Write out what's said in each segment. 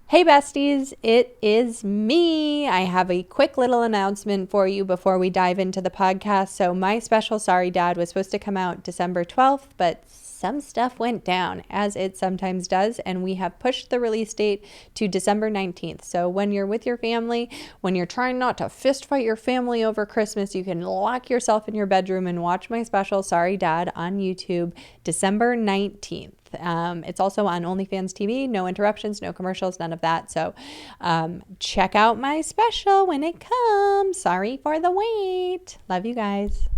Hey besties, it is me. I have a quick little announcement for you before we dive into the podcast. So my special Sorry Dad was supposed to come out December 12th, but some stuff went down, as it sometimes does, and we have pushed the release date to December 19th. So when you're with your family, when you're trying not to fist fight your family over Christmas, you can lock yourself in your bedroom and watch my special Sorry Dad on YouTube December 19th. It's also on OnlyFans TV, no interruptions, no commercials, none of that. So check out my special when it comes. Sorry for the wait. Love you guys.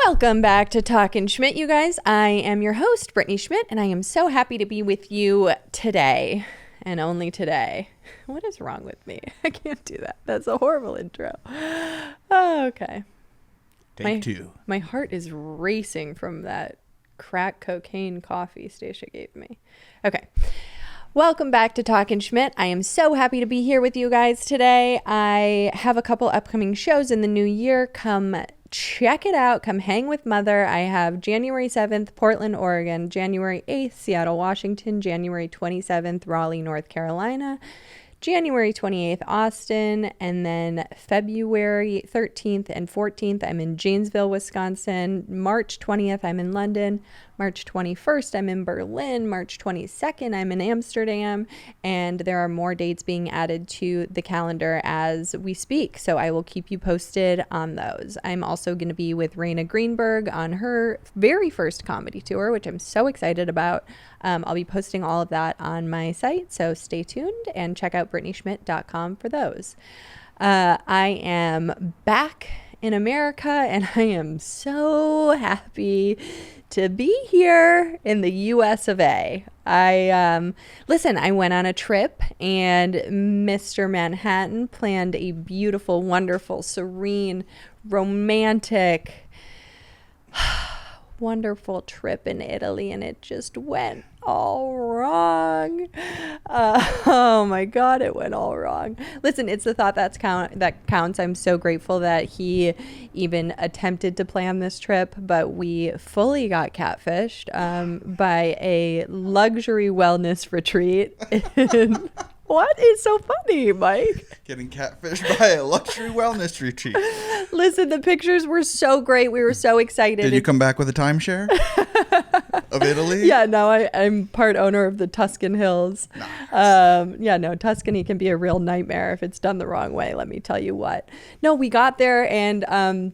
Welcome back to Talkin Schmitt, you guys. I am your host, Brittany Schmitt, and I am so happy to be with you today and only today. What is wrong with me? I can't do that. That's a horrible intro. Oh, okay. Take two. My heart is racing from that crack cocaine coffee Stasia gave me. Okay. Welcome back to Talkin Schmitt. I am so happy to be here with you guys today. I have a couple upcoming shows in the new year. Come check it out. Come hang with Mother. I have January 7th, Portland, Oregon, January 8th, Seattle, Washington, January 27th, Raleigh, North Carolina, January 28th, Austin, and then February 13th and 14th, I'm in Janesville, Wisconsin. March 20th, I'm in London. March 21st, I'm in Berlin. March 22nd, I'm in Amsterdam. And there are more dates being added to the calendar as we speak. So I will keep you posted on those. I'm also going to be with Raina Greenberg on her very first comedy tour, which I'm so excited about. I'll be posting all of that on my site. So stay tuned and check out BrittanySchmidt.com for those. I am back in America and I am so happy to be here in the US of A. I went on a trip and Mr. Manhattan planned a beautiful, wonderful, serene, romantic, wonderful trip in Italy, and it just went all wrong. Oh my God, it went all wrong. Listen, it's the thought that counts. I'm so grateful that he even attempted to plan this trip, but we fully got catfished by a luxury wellness retreat. What is so funny, Mike? Getting catfished by a luxury wellness retreat. Listen, the pictures were so great. We were so excited. Did you come back with a timeshare of Italy? Yeah, no, I'm part owner of the Tuscan Hills. Nice. Tuscany can be a real nightmare if it's done the wrong way. Let me tell you what. No, we got there and,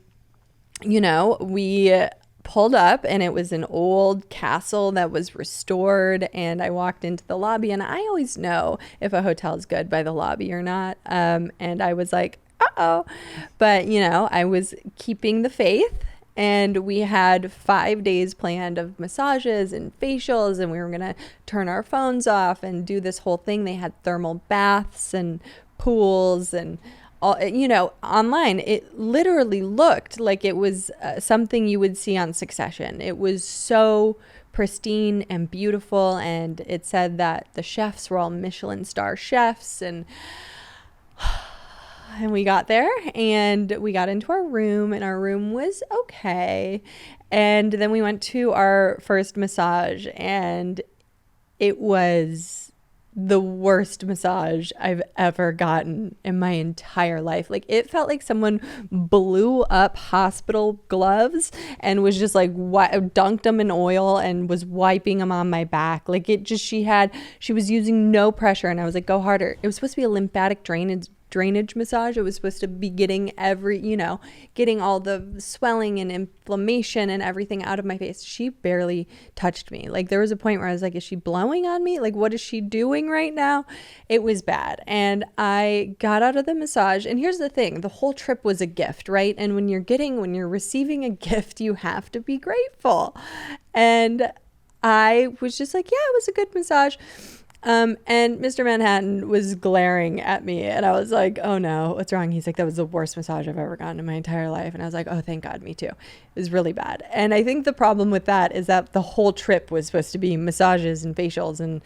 we pulled up and it was an old castle that was restored, and I walked into the lobby, and I always know if a hotel's good by the lobby or not. And I was like, uh-oh. But, I was keeping the faith, and we had 5 days planned of massages and facials, and we were going to turn our phones off and do this whole thing. They had thermal baths and pools and online, it literally looked like it was something you would see on Succession. It was so pristine and beautiful, and it said that the chefs were all Michelin star chefs, and we got there and we got into our room, and our room was okay. And then we went to our first massage, and it was the worst massage I've ever gotten in my entire life. Like, it felt like someone blew up hospital gloves and was just like dunked them in oil and was wiping them on my back. Like, she was using no pressure, and I was like, go harder. It was supposed to be a lymphatic drainage massage. It was supposed to be getting getting all the swelling and inflammation and everything out of my face. She barely touched me. Like, there was a point where I was like, is she blowing on me? Like, what is she doing right now? It was bad. And I got out of the massage, and here's the thing, the whole trip was a gift, right? And when you're receiving a gift, you have to be grateful. And I was just like, yeah, it was a good massage. And Mr. Manhattan was glaring at me, and I was like, oh no, what's wrong? He's like, that was the worst massage I've ever gotten in my entire life. And I was like, oh, thank God, me too. It was really bad. And I think the problem with that is that the whole trip was supposed to be massages and facials and,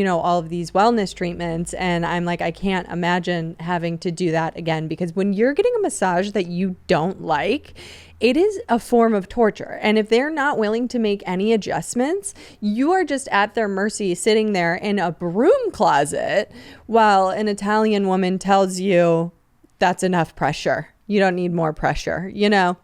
all of these wellness treatments. And I'm like, I can't imagine having to do that again, because when you're getting a massage that you don't like, it is a form of torture. And if they're not willing to make any adjustments, you are just at their mercy sitting there in a broom closet while an Italian woman tells you that's enough pressure. You don't need more pressure, you know?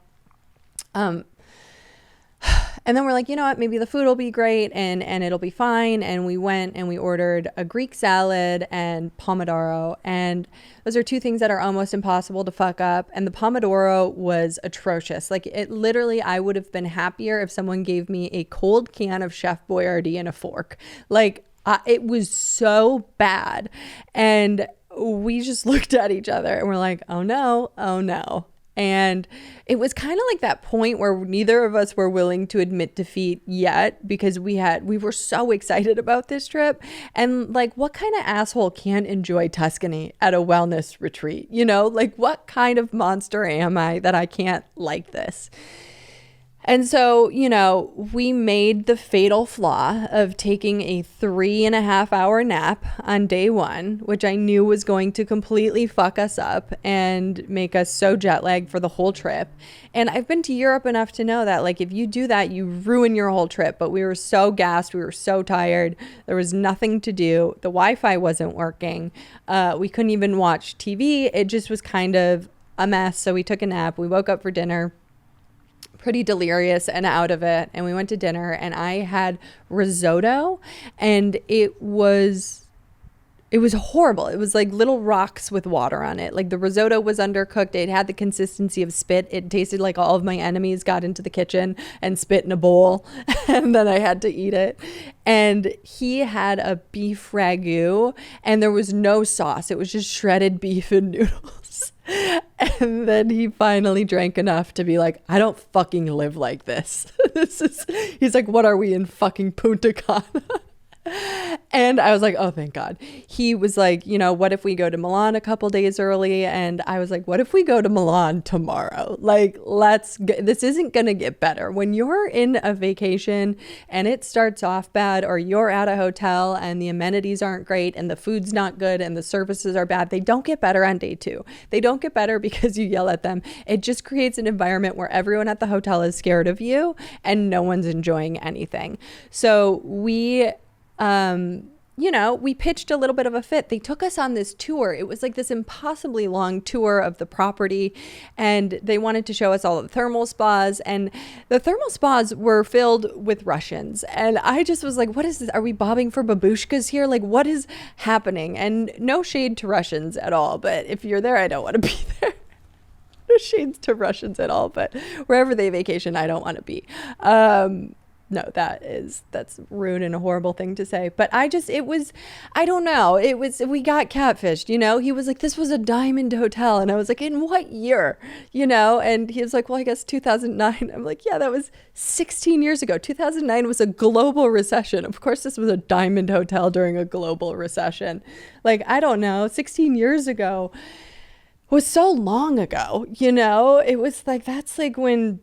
And then we're like, you know what, maybe the food will be great and it'll be fine. And we went and we ordered a Greek salad and pomodoro. And those are two things that are almost impossible to fuck up. And the pomodoro was atrocious. Like it literally, I would have been happier if someone gave me a cold can of Chef Boyardee and a fork. Like it was so bad. And we just looked at each other and we're like, oh no, oh no. And it was kind of like that point where neither of us were willing to admit defeat yet, because we were so excited about this trip. And like, what kind of asshole can't enjoy Tuscany at a wellness retreat? You know, like what kind of monster am I that I can't like this? And so, you know, we made the fatal flaw of taking a 3.5-hour nap on day one, which I knew was going to completely fuck us up and make us so jet lagged for the whole trip. And I've been to Europe enough to know that, like, if you do that, you ruin your whole trip. But we were so gassed. We were so tired. There was nothing to do. The Wi-Fi wasn't working. We couldn't even watch TV. It just was kind of a mess. So we took a nap. We woke up for dinner, pretty delirious and out of it, and we went to dinner and I had risotto, and it was horrible. It was like little rocks with water on it. Like the risotto was undercooked. It had the consistency of spit. It tasted like all of my enemies got into the kitchen and spit in a bowl and then I had to eat it. And he had a beef ragu and there was no sauce. It was just shredded beef and noodles. And then he finally drank enough to be like, I don't fucking live like this. He's like, what are we in fucking Punta Cana? And I was like, oh, thank God. He was like, you know, what if we go to Milan a couple days early? And I was like, what if we go to Milan tomorrow? Like, this isn't going to get better. When you're in a vacation and it starts off bad, or you're at a hotel and the amenities aren't great and the food's not good and the services are bad, they don't get better on day two. They don't get better because you yell at them. It just creates an environment where everyone at the hotel is scared of you and no one's enjoying anything. So you know, we pitched a little bit of a fit. They took us on this tour. It was like this impossibly long tour of the property, and they wanted to show us all the thermal spas, and the thermal spas were filled with Russians. And I just was like, what is this? Are we bobbing for babushkas here? Like, what is happening? And no shade to Russians at all, but if you're there, I don't want to be there. No shades to Russians at all, but wherever they vacation, I don't want to be. No, that's rude and a horrible thing to say. But I don't know. We got catfished, you know? He was like, this was a diamond hotel. And I was like, in what year? You know? And he was like, well, I guess 2009. I'm like, yeah, that was 16 years ago. 2009 was a global recession. Of course, this was a diamond hotel during a global recession. Like, I don't know. 16 years ago was so long ago, you know? It was like, that's like when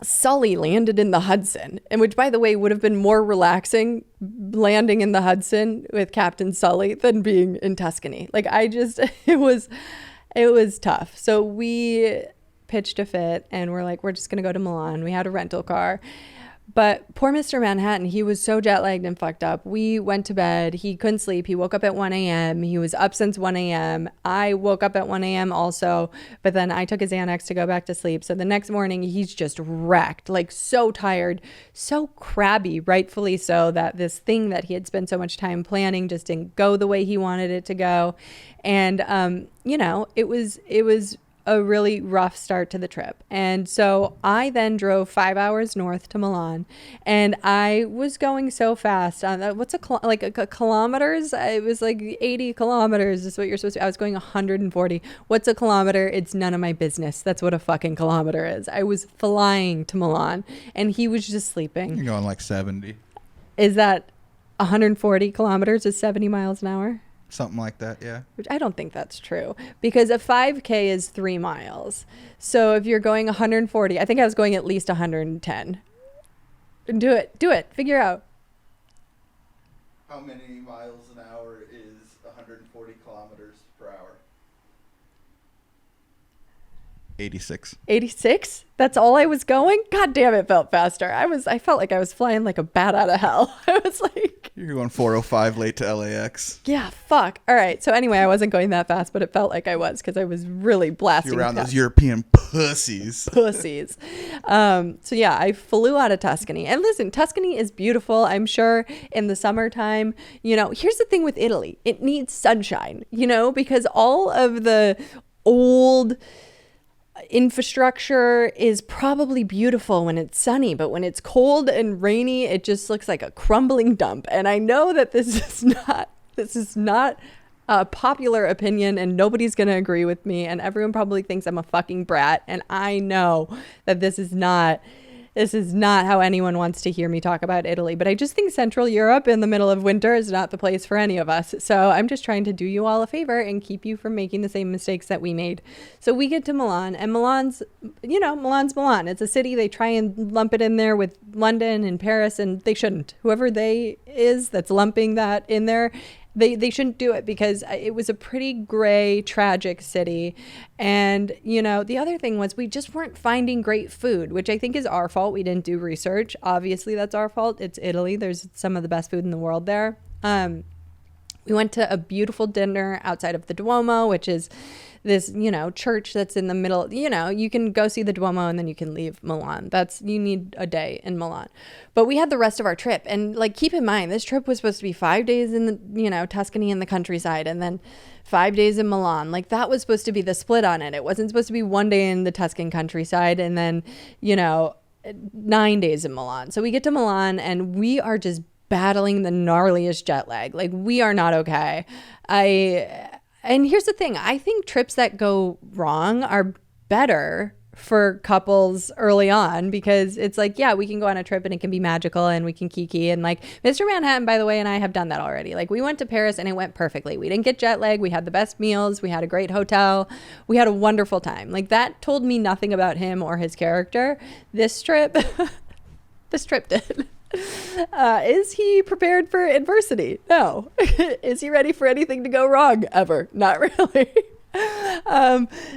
Sully landed in the Hudson, and which, by the way, would have been more relaxing landing in the Hudson with Captain Sully than being in Tuscany. Like, it was tough. So we pitched a fit and we're like, we're just going to go to Milan. We had a rental car. But poor Mr. Manhattan, he was so jet lagged and fucked up. We went to bed. He couldn't sleep. He woke up at 1 a.m. He was up since 1 a.m. I woke up at 1 a.m. also, but then I took his Xanax to go back to sleep. So the next morning, he's just wrecked, like so tired, so crabby, rightfully so, that this thing that he had spent so much time planning just didn't go the way he wanted it to go. And, you know, it was a really rough start to the trip. And so I then drove 5 hours north to Milan, and I was going so fast on kilometers. It was like 80 kilometers is what you're supposed to. I was going 140. What's a kilometer? It's none of my business. That's what a fucking kilometer is. I was flying to Milan and he was just sleeping. You're going like 70. Is that 140 kilometers is 70 miles an hour? Something like that, yeah. Which I don't think that's true, because a 5K is 3 miles. So if you're going 140, I think I was going at least 110. Do it. Figure out. How many miles an hour is 140 kilometers per hour? 86. 86? That's all I was going? God damn, it felt faster. I felt like I was flying like a bat out of hell. I was like, You're going 4:05 late to LAX. yeah, fuck. All right. So anyway, I wasn't going that fast, but it felt like I was because I was really blasting. You're around those European pussies. Pussies. So yeah, I flew out of Tuscany. And listen, Tuscany is beautiful. I'm sure in the summertime, here's the thing with Italy. It needs sunshine, because all of the old infrastructure is probably beautiful when it's sunny, but when it's cold and rainy, it just looks like a crumbling dump. And I know that this is not a popular opinion, and nobody's going to agree with me, and everyone probably thinks I'm a fucking brat, and I know that this is not how anyone wants to hear me talk about Italy, but I just think Central Europe in the middle of winter is not the place for any of us. So I'm just trying to do you all a favor and keep you from making the same mistakes that we made. So we get to Milan, and Milan's Milan. It's a city. They try and lump it in there with London and Paris, and they shouldn't. Whoever they is that's lumping that in there, they shouldn't do it, because it was a pretty gray, tragic city. And, the other thing was we just weren't finding great food, which I think is our fault. We didn't do research. Obviously, that's our fault. It's Italy. There's some of the best food in the world there. We went to a beautiful dinner outside of the Duomo, which is this, church that's in the middle. You can go see the Duomo and then you can leave Milan. You need a day in Milan. But we had the rest of our trip. And keep in mind, this trip was supposed to be 5 days in the, Tuscany and the countryside, and then 5 days in Milan. That was supposed to be the split on it. It wasn't supposed to be 1 day in the Tuscan countryside and then, 9 days in Milan. So we get to Milan and we are just battling the gnarliest jet lag. We are not okay. And here's the thing. I think trips that go wrong are better for couples early on, because it's we can go on a trip and it can be magical and we can kiki. And Mr. Manhattan, by the way, and I have done that already. We went to Paris and it went perfectly. We didn't get jet lag. We had the best meals. We had a great hotel. We had a wonderful time. That told me nothing about him or his character. This trip did. Is he prepared for adversity? No. Is he ready for anything to go wrong ever? Not really.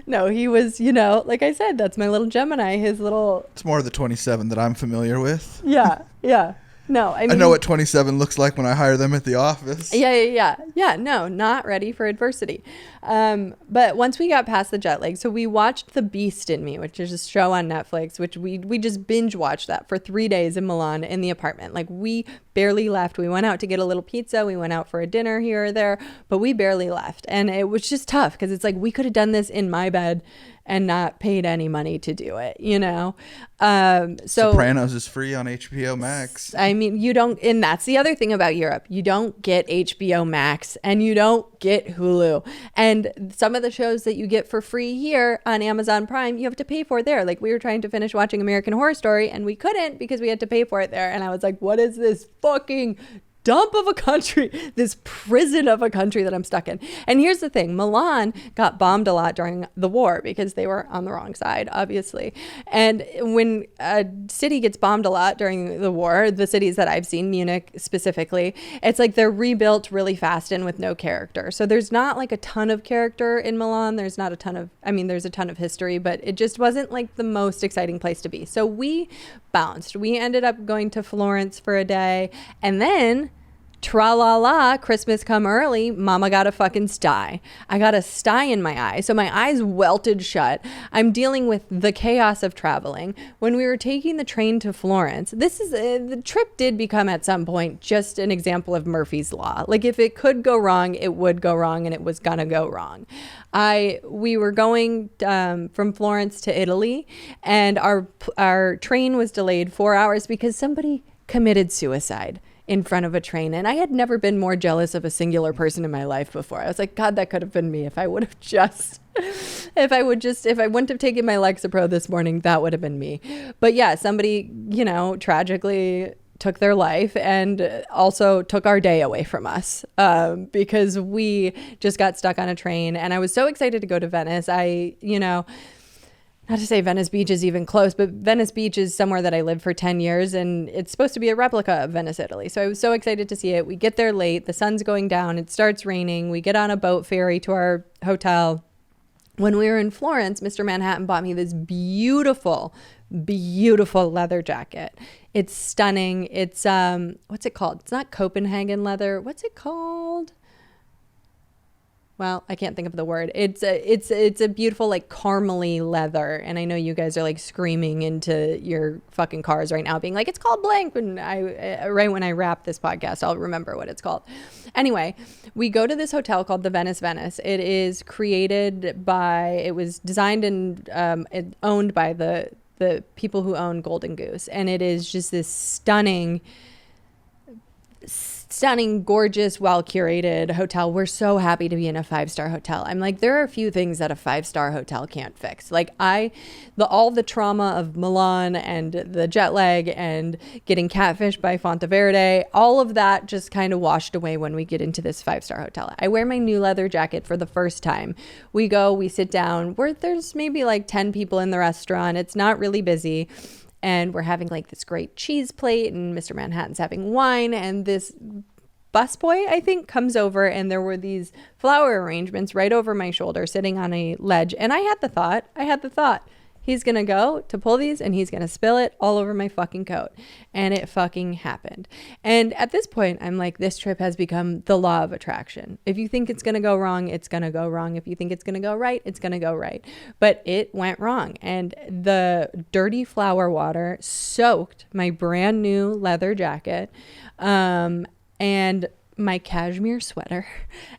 No, he was, like I said, that's my little Gemini, It's more of the 27 that I'm familiar with. Yeah. No, I know what 27 looks like when I hire them at the office. Yeah. No, not ready for adversity. But once we got past the jet lag, so we watched The Beast in Me, which is a show on Netflix, which we just binge watched that for 3 days in Milan in the apartment. We barely left. We went out to get a little pizza. We went out for a dinner here or there, but we barely left. And it was just tough because it's we could have done this in my bed and not paid any money to do it, So Sopranos is free on HBO Max. I mean, you don't, and that's the other thing about Europe. You don't get HBO Max and you don't get Hulu. And some of the shows that you get for free here on Amazon Prime, you have to pay for there. We were trying to finish watching American Horror Story and we couldn't because we had to pay for it there. And I was like, what is this fucking dump of a country, this prison of a country that I'm stuck in? And here's the thing. Milan got bombed a lot during the war because they were on the wrong side, obviously. And when a city gets bombed a lot during the war, the cities that I've seen, Munich specifically, it's they're rebuilt really fast and with no character. So there's not a ton of character in Milan. There's not a ton of, there's a ton of history, but it just wasn't the most exciting place to be. So we bounced. We ended up going to Florence for a day, and then tra-la-la, Christmas come early, mama got a fucking sty. I got a sty in my eye. So my eyes welted shut. I'm dealing with the chaos of traveling. When we were taking the train to Florence, the trip did become at some point just an example of Murphy's Law. If it could go wrong, it would go wrong, and it was gonna go wrong. We were going from Florence to Italy, and our train was delayed 4 hours because somebody committed suicide in front of a train. And I had never been more jealous of a singular person in my life before. I was like, God, that could have been me if I wouldn't have taken my Lexapro this morning, that would have been me. But yeah, somebody, tragically took their life and also took our day away from us because we just got stuck on a train. And I was so excited to go to Venice. Not to say Venice Beach is even close, but Venice Beach is somewhere that I lived for 10 years, and it's supposed to be a replica of Venice, Italy. So I was so excited to see it. We get there late. The sun's going down. It starts raining. We get on a boat ferry to our hotel. when we were in Florence, Mr. Manhattan bought me this beautiful, beautiful leather jacket. It's stunning. It's what's it called? It's not Copenhagen leather. What's it called? Well, I can't think of the word. It's a beautiful, like, caramely leather. And I know you guys are like screaming into your fucking cars right now being like, it's called blank. And right when I wrap this podcast, I'll remember what it's called. Anyway, we go to this hotel called the Venice. It is it was designed and owned by the people who own Golden Goose. And it is just this stunning, gorgeous, well-curated hotel. We're so happy to be in a 5-star hotel. I'm like, there are a few things that a 5-star hotel can't fix. Like all the trauma of Milan and the jet lag and getting catfished by Fonteverde, all of that just kind of washed away when we get into this 5-star hotel. I wear my new leather jacket for the first time. We sit down where there's maybe like 10 people in the restaurant. It's not really busy. And we're having like this great cheese plate, and Mr. Manhattan's having wine, and this busboy, I think, comes over, and there were these flower arrangements right over my shoulder sitting on a ledge. And I had the thought, he's going to go to pull these and he's going to spill it all over my fucking coat. And it fucking happened. And at this point, I'm like, this trip has become the law of attraction. If you think it's going to go wrong, it's going to go wrong. If you think it's going to go right, it's going to go right. But it went wrong. And the dirty flower water soaked my brand new leather jacket. And my cashmere sweater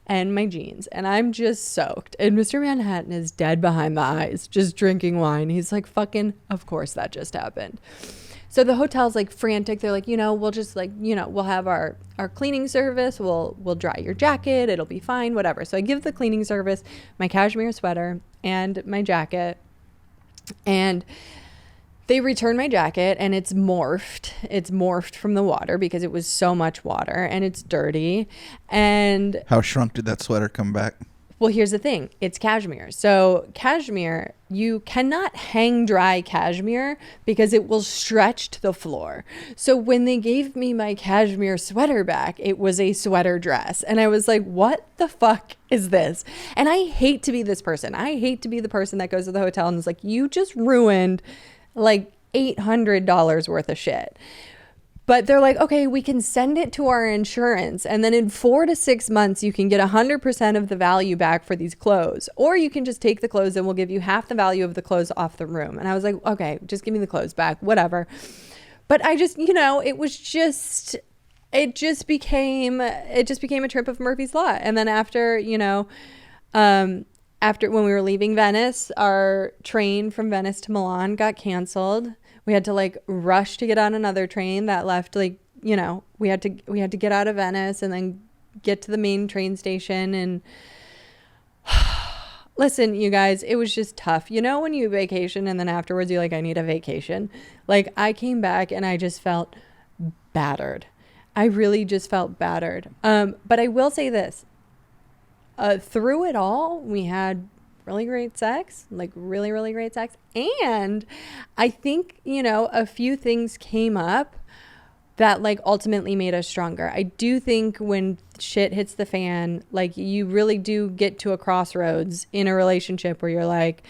and my jeans, and I'm just soaked. And Mr. Manhattan is dead behind the eyes, just drinking wine. He's like, fucking, of course that just happened. So the hotel's like frantic. They're like, we'll just like, we'll have our cleaning service. We'll dry your jacket. It'll be fine, whatever. So I give the cleaning service my cashmere sweater and my jacket, and they return my jacket, and it's morphed. It's morphed from the water because it was so much water, and it's dirty. And how shrunk did that sweater come back? Well, here's the thing. It's cashmere. So cashmere, you cannot hang dry cashmere because it will stretch to the floor. So when they gave me my cashmere sweater back, it was a sweater dress. And I was like, what the fuck is this? And I hate to be this person. I hate to be the person that goes to the hotel and is like, you just ruined like $800 worth of shit. But they're like, okay, we can send it to our insurance, and then in 4 to 6 months you can get 100% of the value back for these clothes, or you can just take the clothes and we'll give you half the value of the clothes off the room. And I was like, okay, just give me the clothes back, whatever. But I just, it just became a trip of Murphy's Law. And then after when we were leaving Venice, our train from Venice to Milan got canceled. We had to like rush to get on another train that left we had to get out of Venice and then get to the main train station. And listen, you guys, it was just tough. When you vacation and then afterwards you're like, I need a vacation. Like, I came back and I just felt battered. I really just felt battered. But I will say this. Through it all, we had really great sex, like really, really great sex. And I think, a few things came up that like ultimately made us stronger. I do think when shit hits the fan, like you really do get to a crossroads in a relationship where you're like,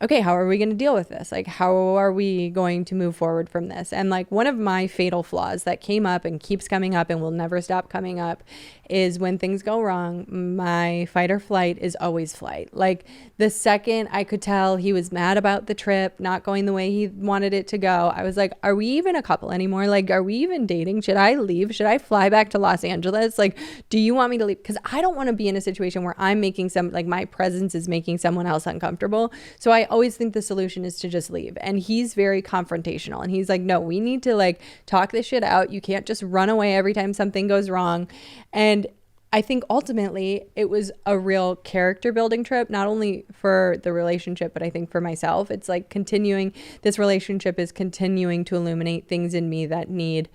okay, how are we going to deal with this? Like, how are we going to move forward from this? And like one of my fatal flaws that came up and keeps coming up and will never stop coming up is when things go wrong, my fight or flight is always flight. Like the second I could tell he was mad about the trip not going the way he wanted it to go, I was like, are we even a couple anymore? Like, are we even dating? Should I leave? Should I fly back to Los Angeles? Like, do you want me to leave? Because I don't want to be in a situation where I'm making my presence is making someone else uncomfortable. So I always think the solution is to just leave. And he's very confrontational. And he's like, no, we need to like talk this shit out. You can't just run away every time something goes wrong. And I think ultimately it was a real character building trip, not only for the relationship, but I think for myself. It's like this relationship is continuing to illuminate things in me that need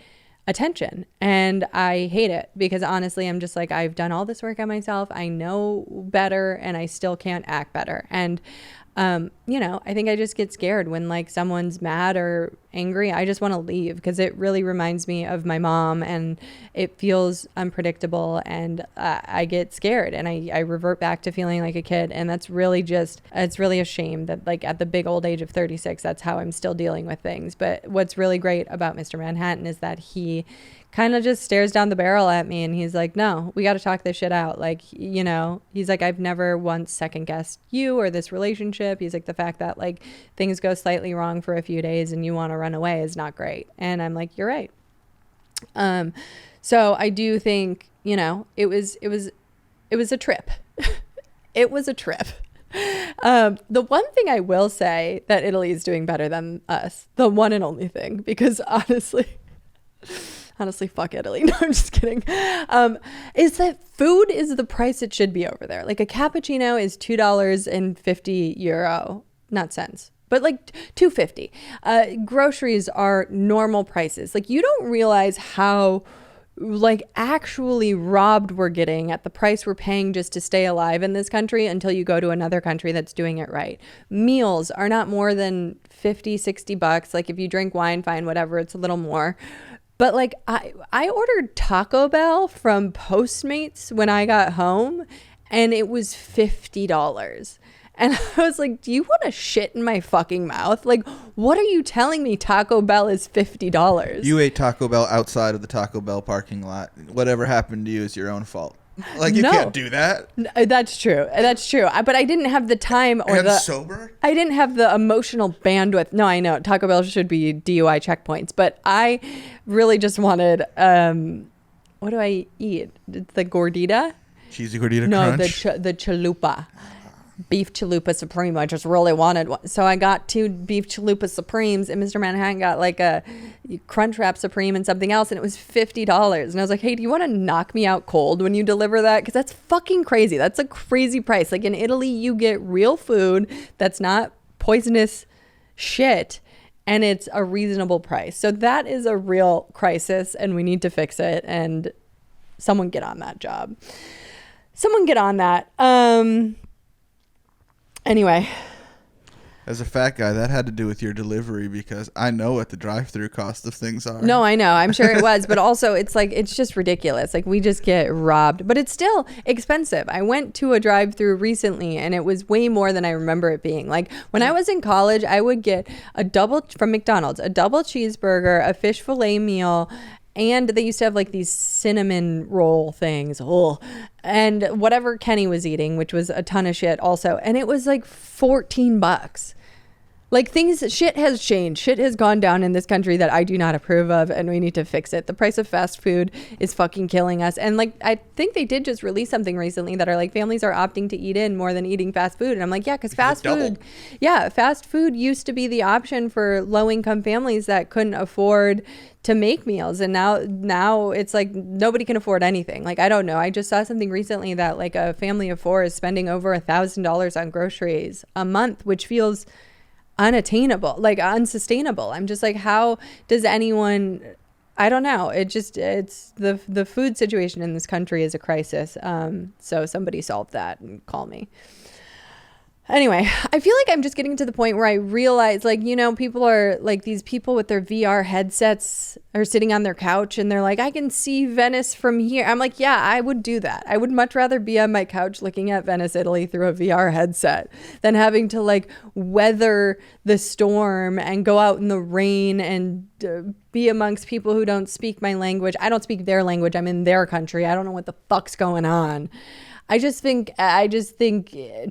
attention. And I hate it because honestly, I'm just like, I've done all this work on myself. I know better and I still can't act better. And I think I just get scared when like someone's mad or angry. I just want to leave because it really reminds me of my mom, and it feels unpredictable, and I get scared, and I revert back to feeling like a kid. And that's really it's really a shame that like at the big old age of 36, that's how I'm still dealing with things. But what's really great about Mr. Manhattan is that he kind of just stares down the barrel at me, and he's like, no, we got to talk this shit out. Like, he's like, I've never once second guessed you or this relationship. He's like, the fact that like things go slightly wrong for a few days and you want to run away is not great. And I'm like, you're right. So I do think, it was a trip. It was a trip. The one thing I will say that Italy is doing better than us, the one and only thing, because honestly, fuck Italy. No, I'm just kidding. Is that food is the price it should be over there. Like a cappuccino is €2.50, not cents, but like $2.50. Groceries are normal prices. Like you don't realize how like actually robbed we're getting at the price we're paying just to stay alive in this country until you go to another country that's doing it right. Meals are not more than $50-$60. Like if you drink wine, fine, whatever, it's a little more. But like I ordered Taco Bell from Postmates when I got home, and it was $50. And I was like, do you want to shit in my fucking mouth? Like, what are you telling me Taco Bell is $50? You ate Taco Bell outside of the Taco Bell parking lot. Whatever happened to you is your own fault. Like, you can't do that. That's true. That's true. But I didn't have the time sober? I didn't have the emotional bandwidth. No, I know. Taco Bell should be DUI checkpoints. But I really just wanted, what do I eat? The gordita? Cheesy gordita crunch? No, the chalupa. Beef chalupa supreme. I just really wanted one. So I got 2 beef chalupa supremes, and Mr. Manhattan got like a crunch wrap supreme and something else, and it was $50. And I was like, hey, do you want to knock me out cold when you deliver that? Because that's fucking crazy. That's a crazy price. Like in Italy, you get real food that's not poisonous shit, and it's a reasonable price. So that is a real crisis, and we need to fix it. And someone get on that job. Someone get on that. Anyway. As a fat guy, that had to do with your delivery, because I know what the drive-through cost of things are. No, I know. I'm sure it was. But also, it's like, it's just ridiculous. Like, we just get robbed. But it's still expensive. I went to a drive-through recently, and it was way more than I remember it being. Like, when I was in college, I would get from McDonald's, a double cheeseburger, a fish fillet meal, and they used to have like these cinnamon roll things. Oh, and whatever Kenny was eating, which was a ton of shit also. And it was like $14. Like shit has changed. Shit has gone down in this country that I do not approve of, and we need to fix it. The price of fast food is fucking killing us. And like, I think they did just release something recently that are like, families are opting to eat in more than eating fast food. And I'm like, yeah, because fast food used to be the option for low income families that couldn't afford to make meals. And now it's like nobody can afford anything. Like, I don't know. I just saw something recently that like a family of 4 is spending over $1,000 on groceries a month, which feels unattainable, like unsustainable. I'm just like, how does anyone, I don't know. It's the food situation in this country is a crisis. So somebody solve that and call me. Anyway, I feel like I'm just getting to the point where I realize, like, people are like, these people with their VR headsets are sitting on their couch and they're like, I can see Venice from here. I'm like, yeah, I would do that. I would much rather be on my couch looking at Venice, Italy through a VR headset than having to like weather the storm and go out in the rain and be amongst people who don't speak my language. I don't speak their language. I'm in their country. I don't know what the fuck's going on. I just think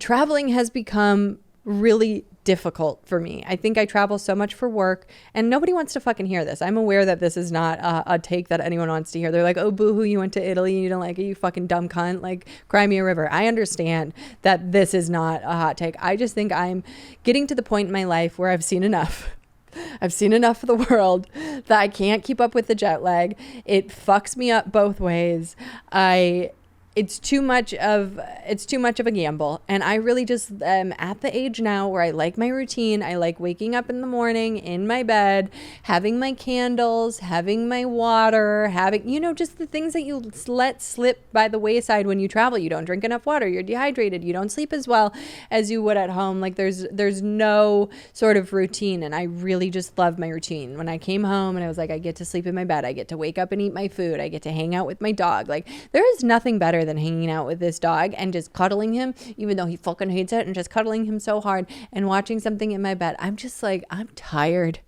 traveling has become really difficult for me. I think I travel so much for work, and nobody wants to fucking hear this. I'm aware that this is not a take that anyone wants to hear. They're like, oh, boo-hoo, you went to Italy and you don't like it, you fucking dumb cunt. Like, cry me a river. I understand that this is not a hot take. I just think I'm getting to the point in my life where I've seen enough. I've seen enough of the world that I can't keep up with the jet lag. It fucks me up both ways. it's too much of a gamble. And I really just am at the age now where I like my routine. I like waking up in the morning in my bed, having my candles, having my water, having, just the things that you let slip by the wayside when you travel. You don't drink enough water, you're dehydrated, you don't sleep as well as you would at home. Like there's no sort of routine. And I really just love my routine. When I came home and I was like, I get to sleep in my bed, I get to wake up and eat my food, I get to hang out with my dog. Like there is nothing better than hanging out with this dog and just cuddling him, even though he fucking hates it, and just cuddling him so hard and watching something in my bed. I'm just like, I'm tired.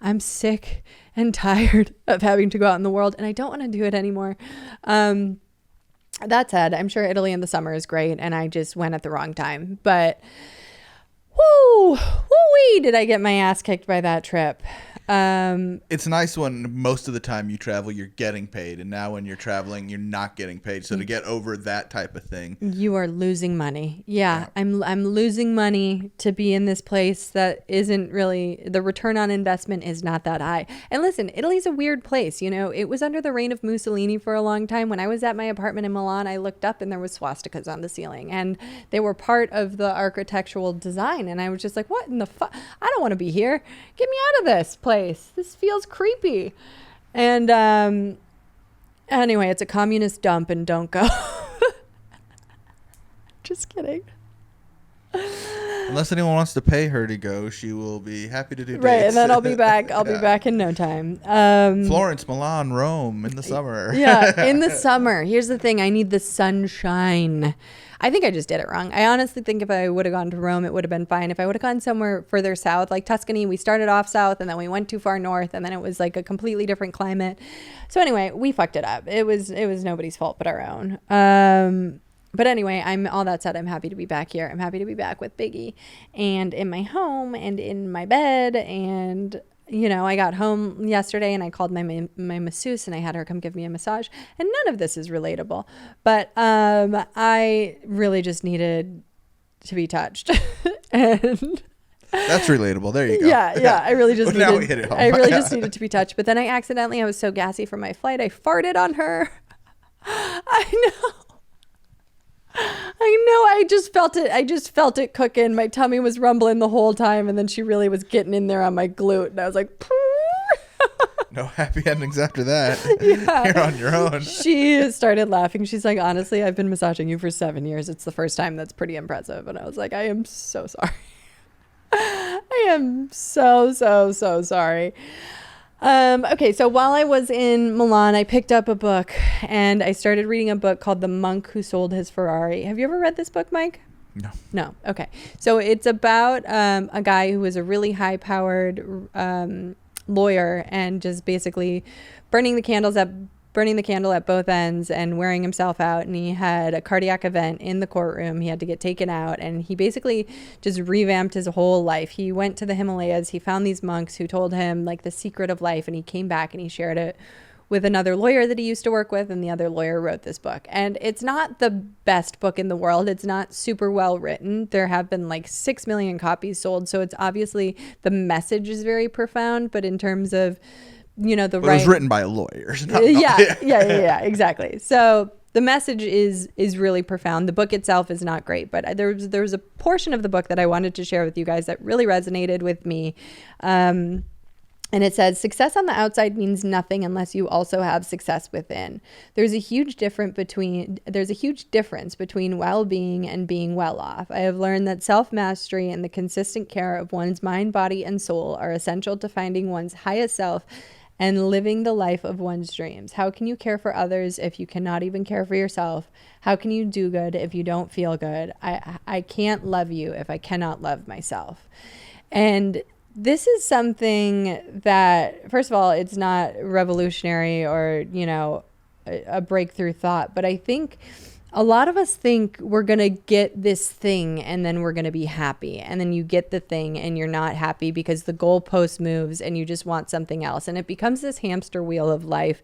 I'm sick and tired of having to go out in the world, and I don't want to do it anymore. That said, I'm sure Italy in the summer is great, and I just went at the wrong time. But woo-wee, did I get my ass kicked by that trip. It's nice when most of the time you travel, you're getting paid. And now when you're traveling, you're not getting paid. So to get over that type of thing. You are losing money. Yeah. I'm losing money to be in this place that isn't really, the return on investment is not that high. And listen, Italy's a weird place. It was under the reign of Mussolini for a long time. When I was at my apartment in Milan, I looked up and there was swastikas on the ceiling. And they were part of the architectural design. And I was just like, what in the fuck? I don't want to be here. Get me out of this place. This feels creepy. And anyway, it's a communist dump, and don't go. Just kidding. Unless anyone wants to pay her to go, she will be happy to do dates. Right, and then I'll be back. I'll be back in no time. Florence, Milan, Rome in the summer. Yeah, in the summer. Here's the thing. I need the sunshine. I think I just did it wrong. I honestly think if I would have gone to Rome, it would have been fine. If I would have gone somewhere further south, like Tuscany, we started off south and then we went too far north, and then it was like a completely different climate. So anyway, we fucked it up. It was nobody's fault but our own. But anyway, all that said, I'm happy to be back here. I'm happy to be back with Biggie and in my home and in my bed. And I got home yesterday and I called my masseuse and I had her come give me a massage. And none of this is relatable, but I really just needed to be touched. And that's relatable. There you go. Yeah. I really just now we hit it home. I really just needed to be touched. But then I was so gassy from my flight, I farted on her. I know. I just felt it cooking. My tummy was rumbling the whole time, and then she really was getting in there on my glute, and I was like, no happy endings after that. Yeah. You're on your own. She started laughing. She's like, honestly, I've been massaging you for 7 years. It's the first time. That's pretty impressive. And I was like, I am so sorry. I am so sorry. Okay, so while I was in Milan, I picked up a book and I started reading a book called The Monk Who Sold His Ferrari. Have you ever read this book, Mike? No. Okay. So it's about a guy who was a really high-powered lawyer and just basically burning the candle at both ends and wearing himself out. And he had a cardiac event in the courtroom. He had to get taken out, and he basically just revamped his whole life. He went to the Himalayas. He found these monks who told him like the secret of life, and he came back and he shared it with another lawyer that he used to work with, and the other lawyer wrote this book. And it's not the best book in the world. It's not super well written. There have been like 6 million copies sold, so it's obviously the message is very profound, but in terms of it was written by a lawyer. Yeah, exactly. So the message is really profound. The book itself is not great, but there was a portion of the book that I wanted to share with you guys that really resonated with me. And it says, success on the outside means nothing unless you also have success within. There's a huge difference between well-being and being well off. I have learned that self-mastery and the consistent care of one's mind, body, and soul are essential to finding one's highest self and living the life of one's dreams. How can you care for others if you cannot even care for yourself? How can you do good if you don't feel good? I can't love you if I cannot love myself. And this is something that, first of all, it's not revolutionary or, a breakthrough thought, but I think a lot of us think we're going to get this thing and then we're going to be happy. And then you get the thing and you're not happy because the goalpost moves and you just want something else. And it becomes this hamster wheel of life.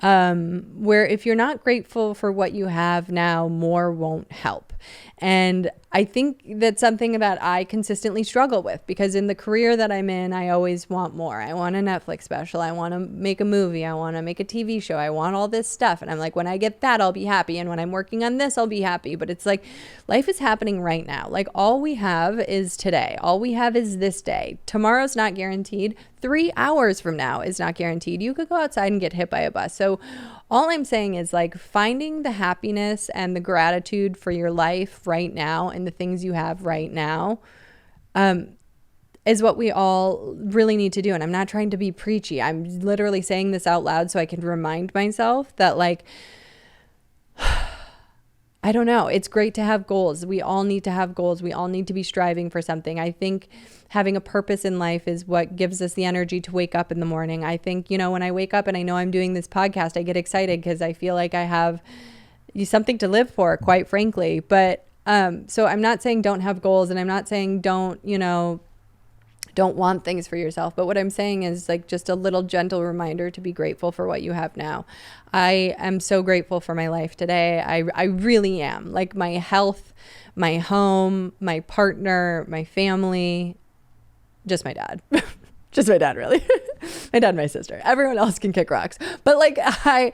where if you're not grateful for what you have now, more won't help. And I think that's something that I consistently struggle with, because in the career that I'm in, I always want more. I want a Netflix special. I want to make a movie. I want to make a TV show. I want all this stuff. And I'm like, when I get that, I'll be happy. And when I'm working on this, I'll be happy. But it's like, life is happening right now. Like, all we have is today. All we have is this day. Tomorrow's not guaranteed. 3 hours from now is not guaranteed. You could go outside and get hit by a bus. So all I'm saying is, like, finding the happiness and the gratitude for your life right now and the things you have right now is what we all really need to do. And I'm not trying to be preachy. I'm literally saying this out loud so I can remind myself that, like, I don't know. It's great to have goals. We all need to have goals. We all need to be striving for something. I think having a purpose in life is what gives us the energy to wake up in the morning. I think, you know, when I wake up and I know I'm doing this podcast, I get excited because I feel like I have something to live for, quite frankly. But so I'm not saying don't have goals, and I'm not saying don't want things for yourself. But what I'm saying is, like, just a little gentle reminder to be grateful for what you have now. I am so grateful for my life today. I really am. Like, my health, my home, my partner, my family, just my dad. Just my dad, really. My dad and my sister. Everyone else can kick rocks. But, like, I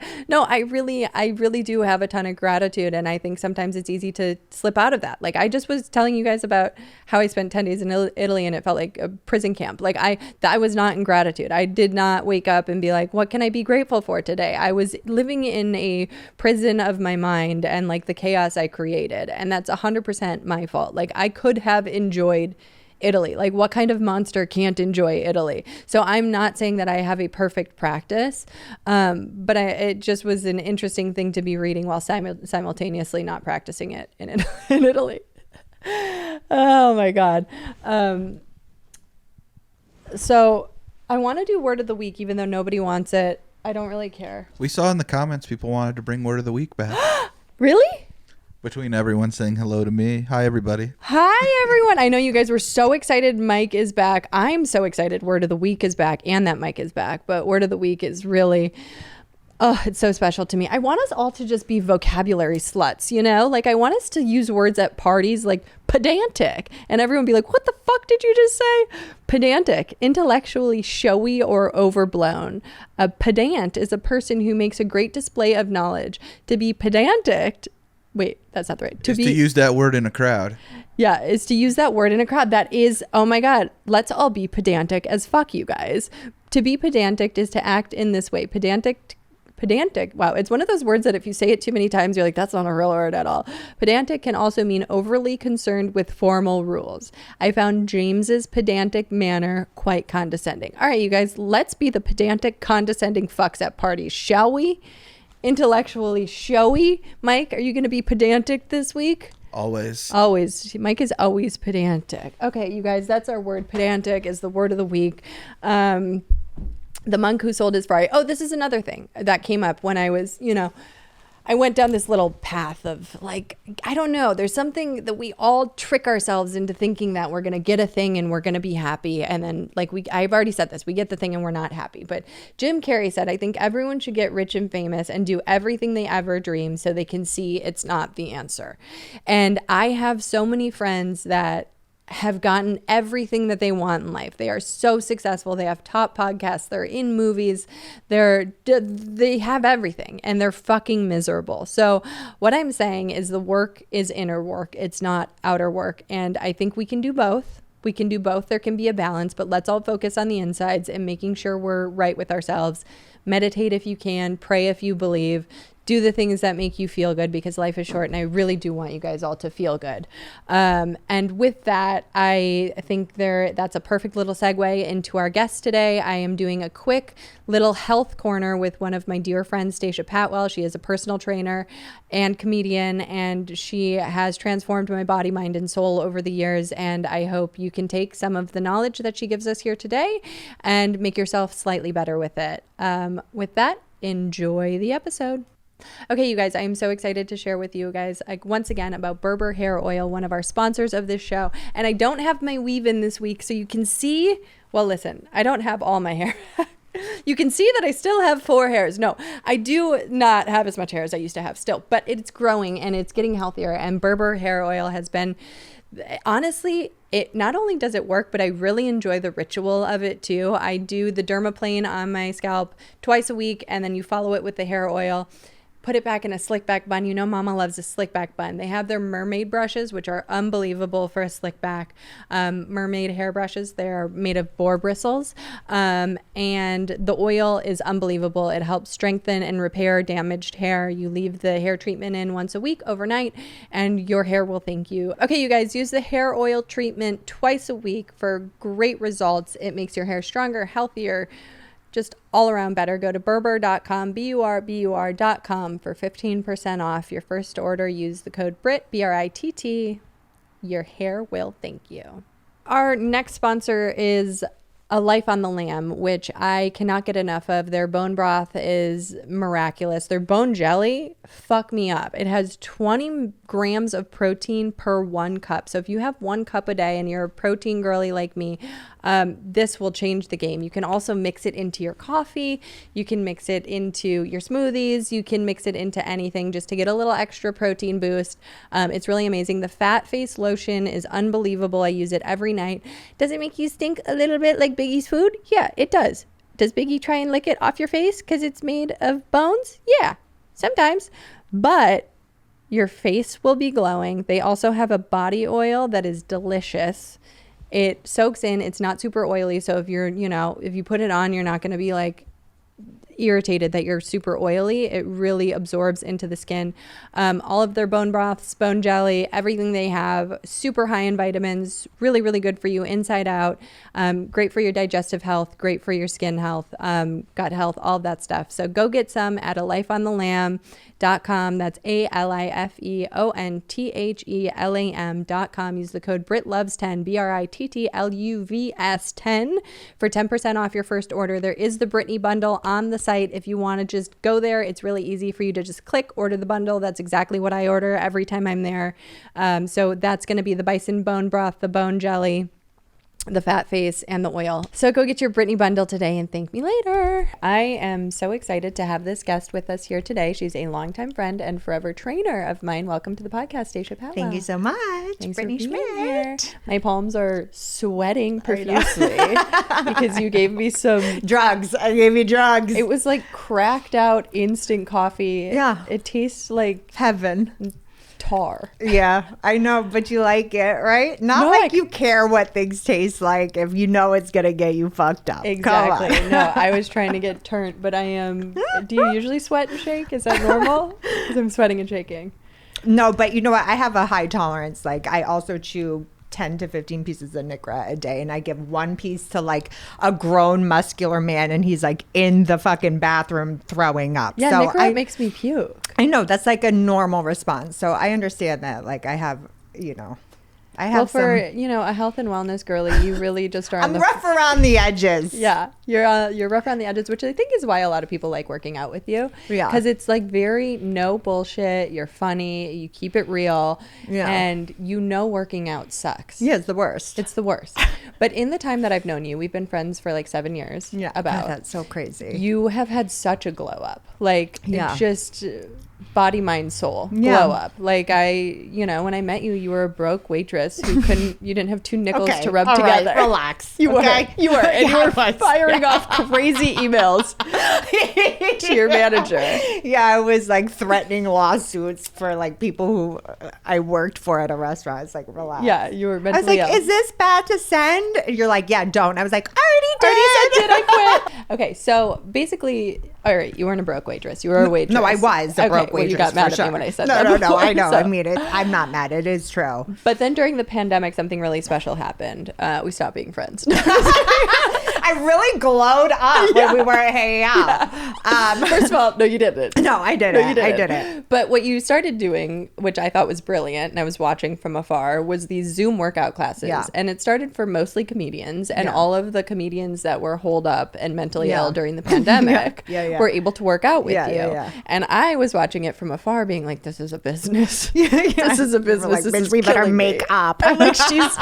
really do have a ton of gratitude. And I think sometimes it's easy to slip out of that. Like, I just was telling you guys about how I spent 10 days in Italy, and it felt like a prison camp. Like, I was not in gratitude. I did not wake up and be like, what can I be grateful for today? I was living in a prison of my mind and, like, the chaos I created. And that's 100% my fault. Like, I could have enjoyed Italy. Like, what kind of monster can't enjoy Italy? So I'm not saying that I have a perfect practice, but it just was an interesting thing to be reading while simultaneously not practicing it in Italy. Oh my God. So I want to do word of the week, even though nobody wants it. I don't really care. We saw in the comments people wanted to bring word of the week back. Really? Between everyone saying hello to me. Hi, everybody. Hi, everyone. I know you guys were so excited Mike is back. I'm so excited Word of the Week is back and that Mike is back. But Word of the Week is really, it's so special to me. I want us all to just be vocabulary sluts, you know? Like, I want us to use words at parties like pedantic. And everyone be like, what the fuck did you just say? Pedantic, intellectually showy or overblown. A pedant is a person who makes a great display of knowledge. To be pedantic... Wait, that's not the right. To use that word in a crowd. Yeah, is to use that word in a crowd. That is, oh my God, let's all be pedantic as fuck, you guys. To be pedantic is to act in this way. Pedantic. Wow, it's one of those words that if you say it too many times, you're like, that's not a real word at all. Pedantic can also mean overly concerned with formal rules. I found James's pedantic manner quite condescending. All right, you guys, let's be the pedantic, condescending fucks at parties, shall we? Intellectually showy. Mike, are you going to be pedantic this week? Always. Mike is always pedantic. Okay, you guys, that's our word. Pedantic is the word of the week. The monk who sold his Ferrari. Oh, this is another thing that came up when I was, I went down this little path of, like, I don't know. There's something that we all trick ourselves into thinking that we're going to get a thing and we're going to be happy. And then, like, I've already said this, we get the thing and we're not happy. But Jim Carrey said, I think everyone should get rich and famous and do everything they ever dream so they can see it's not the answer. And I have so many friends that have gotten everything that they want in life. They are so successful. They have top podcasts. They're in movies. They have everything and they're fucking miserable. So what I'm saying is the work is inner work. It's not outer work. And I think we can do both. We can do both. There can be a balance, but let's all focus on the insides and making sure we're right with ourselves. Meditate if you can. Pray if you believe. Do the things that make you feel good, because life is short and I really do want you guys all to feel good. And with that, I think that's a perfect little segue into our guest today. I am doing a quick little health corner with one of my dear friends, Stasia Patwell. She is a personal trainer and comedian, and she has transformed my body, mind, and soul over the years. And I hope you can take some of the knowledge that she gives us here today and make yourself slightly better with it. With that, enjoy the episode. Okay, you guys, I am so excited to share with you guys, like, once again, about Berber Hair Oil, one of our sponsors of this show. And I don't have my weave in this week, so you can see, well, listen, I don't have all my hair. You can see that I still have 4 hairs. No, I do not have as much hair as I used to have still, but it's growing and it's getting healthier. And Berber hair oil has been, honestly, it not only does it work, but I really enjoy the ritual of it too. I do the dermaplane on my scalp twice a week, and then you follow it with the hair oil. Put it back in a slick back bun. You know Mama loves a slick back bun. They have their mermaid brushes, which are unbelievable for a slick back. Mermaid hair brushes. They're made of boar bristles. And the oil is unbelievable. It helps strengthen and repair damaged hair. You leave the hair treatment in once a week overnight, and your hair will thank you. Okay, you guys, use the hair oil treatment twice a week for great results. It makes your hair stronger, healthier, just all around better. Go to Berber.com, BURBUR.com for 15% off your first order. Use the code BRITT, BRITT. Your hair will thank you. Our next sponsor is A Life on the Lamb, which I cannot get enough of. Their bone broth is miraculous. Their bone jelly, fuck me up. It has 20 grams of protein per 1 cup. So if you have 1 cup a day and you're a protein girly like me, this will change the game. You can also mix it into your coffee. You can mix it into your smoothies. You can mix it into anything just to get a little extra protein boost. It's really amazing. The fat face lotion is unbelievable. I use it every night. Does it make you stink a little bit like Biggie's food? Yeah, it does. Does Biggie try and lick it off your face because it's made of bones? Yeah, sometimes. But your face will be glowing. They also have a body oil that is delicious. It soaks in. It's not super oily. So if you're, if you put it on, you're not going to be like irritated that you're super oily. It really absorbs into the skin. All of their bone broths, bone jelly, everything they have, super high in vitamins, really, really good for you inside out. Great for your digestive health, great for your skin health, gut health, all of that stuff. So go get some at alifeonthelamb.com. That's ALIFEONTHELAM.com. Use the code BRITLOVES10, BRITTLUVS10 for 10% off your first order. There is the Brittany bundle on the site. If you want to just go there, it's really easy for you to just click order the bundle. That's exactly what I order every time I'm there. So that's going to be the bison bone broth, the bone jelly, the fat face, and the oil. So go get your Brittany bundle today and thank me later. I am so excited to have this guest with us here today. She's a longtime friend and forever trainer of mine. Welcome to the podcast, Stasia Patwell. Thank you so much. Thanks Brittany for being here. Schmitt. My palms are sweating profusely because you gave me some drugs. I gave you drugs. It was like cracked out instant coffee. Yeah. It tastes like heaven. Tar. Yeah, I know, but you like it, right? Not like you care what things taste like if you know it's gonna get you fucked up. Exactly. No, I was trying to get turned, but I am. Do you usually sweat and shake? Is that normal? Because I'm sweating and shaking. No, but you know what? I have a high tolerance. Like I also chew 10 to 15 pieces of Nicorette a day, and I give 1 piece to like a grown muscular man, and he's like in the fucking bathroom throwing up. Yeah, so Nicorette makes me puke. I know that's like a normal response, so I understand that. Like I have, I have for a health and wellness girly, you really just are. I'm rough around the edges. Yeah, you're rough around the edges, which I think is why a lot of people like working out with you. Yeah, because it's like very no bullshit. You're funny. You keep it real. Yeah, and working out sucks. Yeah, it's the worst. It's the worst. But in the time that I've known you, we've been friends for like 7 years. Yeah, God, that's so crazy. You have had such a glow up. Like it's just body, mind, soul glow up. Like when I met you, you were a broke waitress who you didn't have 2 nickels to rub together. Right, relax. You were, and you were firing off crazy emails to your manager. Yeah, I was like threatening lawsuits for like people who I worked for at a restaurant. It's like, relax. Yeah, you were mentally I was like, ill. Is this bad to send? And you're like, yeah, don't. I was like, already said, did I quit? Okay, so basically, all right, you weren't a broke waitress. You were a waitress. No, I was a broke waitress. Well, you got mad at me when I said that. No, I know. So. I mean, I'm not mad. It is true. But then during the pandemic, something really special happened. We stopped being friends. I really glowed up when we were hanging out. Yeah. First of all, no, you didn't. No, I didn't. No, you didn't. I didn't. But what you started doing, which I thought was brilliant, and I was watching from afar, was these Zoom workout classes. Yeah. And it started for mostly comedians, and all of the comedians that were holed up and mentally ill during the pandemic were able to work out with you. Yeah. And I was watching it from afar being like, this is a business. This is a business. Like, this bitch, is we better make up. I'm like, she's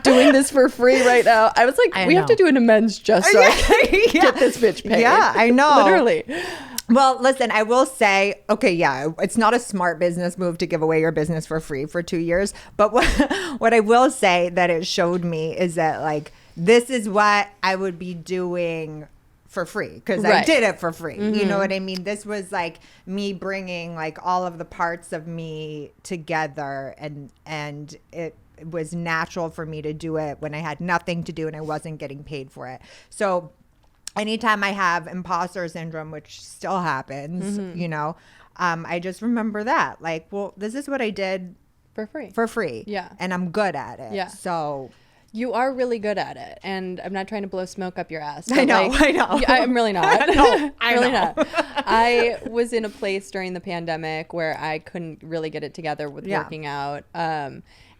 doing this for free right now. I was like, we have to do an amends just so I can get this bitch paid. Yeah, I know. Literally. Well, listen, I will say, okay, yeah, it's not a smart business move to give away your business for free for 2 years. But what I will say that it showed me is that, like, this is what I would be doing for free because I did it for free. You know what I mean? This was like me bringing like all of the parts of me together, and it was natural for me to do it when I had nothing to do and I wasn't getting paid for it. So anytime I have imposter syndrome, which still happens, you know, I just remember that, like, well, this is what I did for free. Yeah. And I'm good at it. Yeah. So you are really good at it, and I'm not trying to blow smoke up your ass. I know. I'm really not. No, I really know. not. I was in a place during the pandemic where I couldn't really get it together with working out.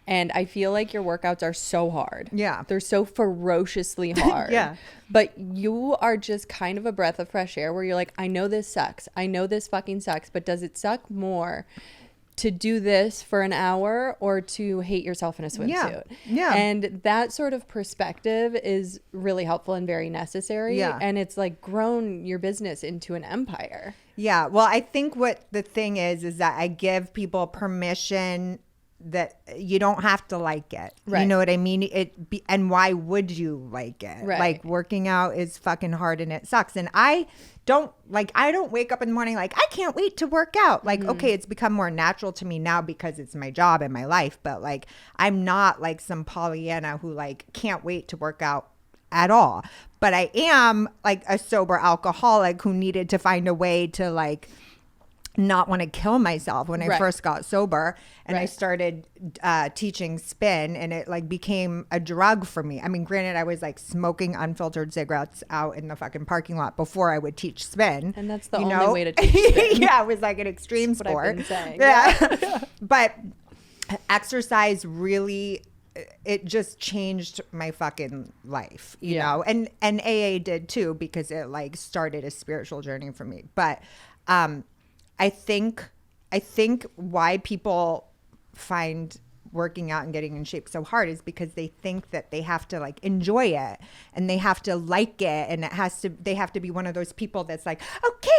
And I feel like your workouts are so hard. Yeah. They're so ferociously hard. Yeah. But you are just kind of a breath of fresh air where you're like, I know this sucks. I know this fucking sucks, but does it suck more to do this for an hour or to hate yourself in a swimsuit? Yeah. And that sort of perspective is really helpful and very necessary. Yeah. And it's like grown your business into an empire. Yeah. Well, I think what the thing is that I give people permission that you don't have to like it. Right. You know what I mean? And why would you like it? Right. Like, working out is fucking hard and it sucks. And I don't wake up in the morning like, I can't wait to work out. Like, okay, it's become more natural to me now because it's my job and my life. But like, I'm not like some Pollyanna who like can't wait to work out at all. But I am like a sober alcoholic who needed to find a way to like not want to kill myself when I first got sober, and I started teaching spin, and it like became a drug for me. I mean, granted, I was like smoking unfiltered cigarettes out in the fucking parking lot before I would teach spin, and that's the only way to teach spin. Yeah, it was like an extreme sport. What I've been saying. Yeah. But exercise really, it just changed my fucking life, you know, and AA did too, because it like started a spiritual journey for me. But I think why people find working out and getting in shape so hard is because they think that they have to like enjoy it and they have to like it, and they have to be one of those people that's like, okay,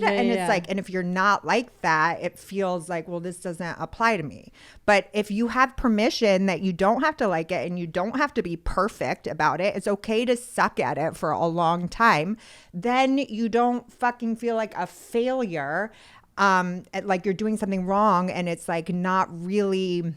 and it's like, and if you're not like that, it feels like, well, this doesn't apply to me. But if you have permission that you don't have to like it and you don't have to be perfect about it, it's okay to suck at it for a long time, then you don't fucking feel like a failure, like you're doing something wrong and it's like not really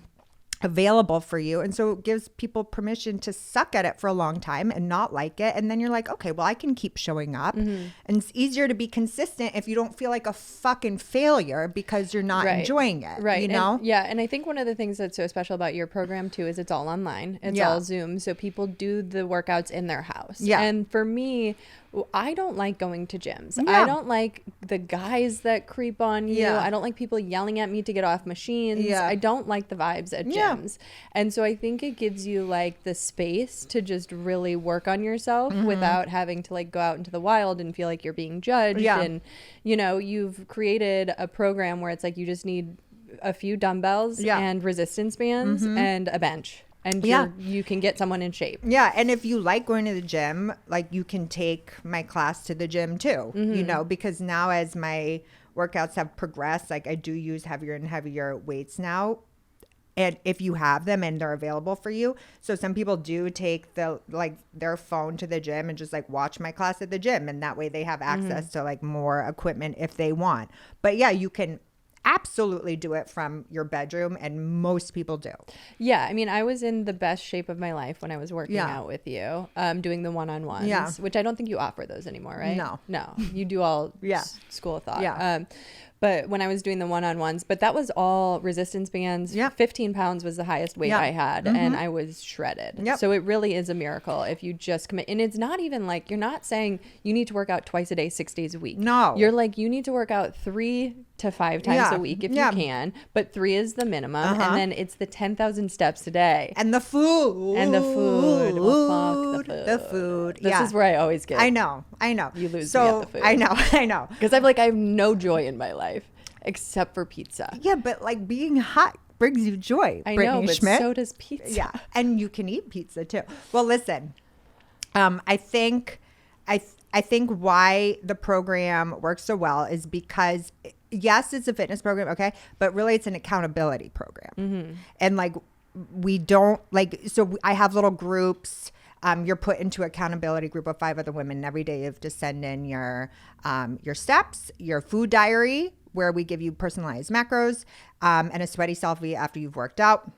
available for you. And so it gives people permission to suck at it for a long time and not like it. And then you're like, okay, well, I can keep showing up. And it's easier to be consistent if you don't feel like a fucking failure because you're not enjoying it. Right. You know? And I think one of the things that's so special about your program too is it's all online. It's all Zoom. So people do the workouts in their house. Yeah. And for me, I don't like going to gyms. I don't like the guys that creep on you. I don't like people yelling at me to get off machines. I don't like the vibes at gyms. And so I think it gives you like the space to just really work on yourself without having to like go out into the wild and feel like you're being judged. And, you know, you've created a program where it's like you just need a few dumbbells and resistance bands and a bench. And you can get someone in shape. Yeah. And if you like going to the gym, like you can take my class to the gym too, you know, because now as my workouts have progressed, like I do use heavier and heavier weights now. And if you have them and they're available for you. So some people do take their phone to the gym and just like watch my class at the gym. And that way they have access to like more equipment if they want. But yeah, you can absolutely do it from your bedroom, and most people do. Yeah, I mean, I was in the best shape of my life when I was working out with you, doing the one-on-ones, which I don't think you offer those anymore, right? No, you do all School of Thought. But when I was doing the one-on-ones, but that was all resistance bands. 15 pounds was the highest weight I had, and I was shredded. So it really is a miracle if you just commit. And it's not even like, you're not saying you need to work out twice a day, 6 days a week. No. You're like, you need to work out 3 to 5 times a week if you can, but 3 is the minimum. And then it's the 10,000 steps a day. And the food. Well, fuck the food. This is where I always get. I know. You lose me at the food. I know. Because I have no joy in my life except for pizza. Yeah, but like being hot brings you joy. I Brittany know, but Schmitt. so does pizza. Yeah, and you can eat pizza too. Well, listen, I think why the program works so well is because yes, it's a fitness program, okay, but really it's an accountability program. And like we don't like, so I have little groups. You're put into accountability group of 5 other women. Every day you have to send in your steps, your food diary, where we give you personalized macros, and a sweaty selfie after you've worked out.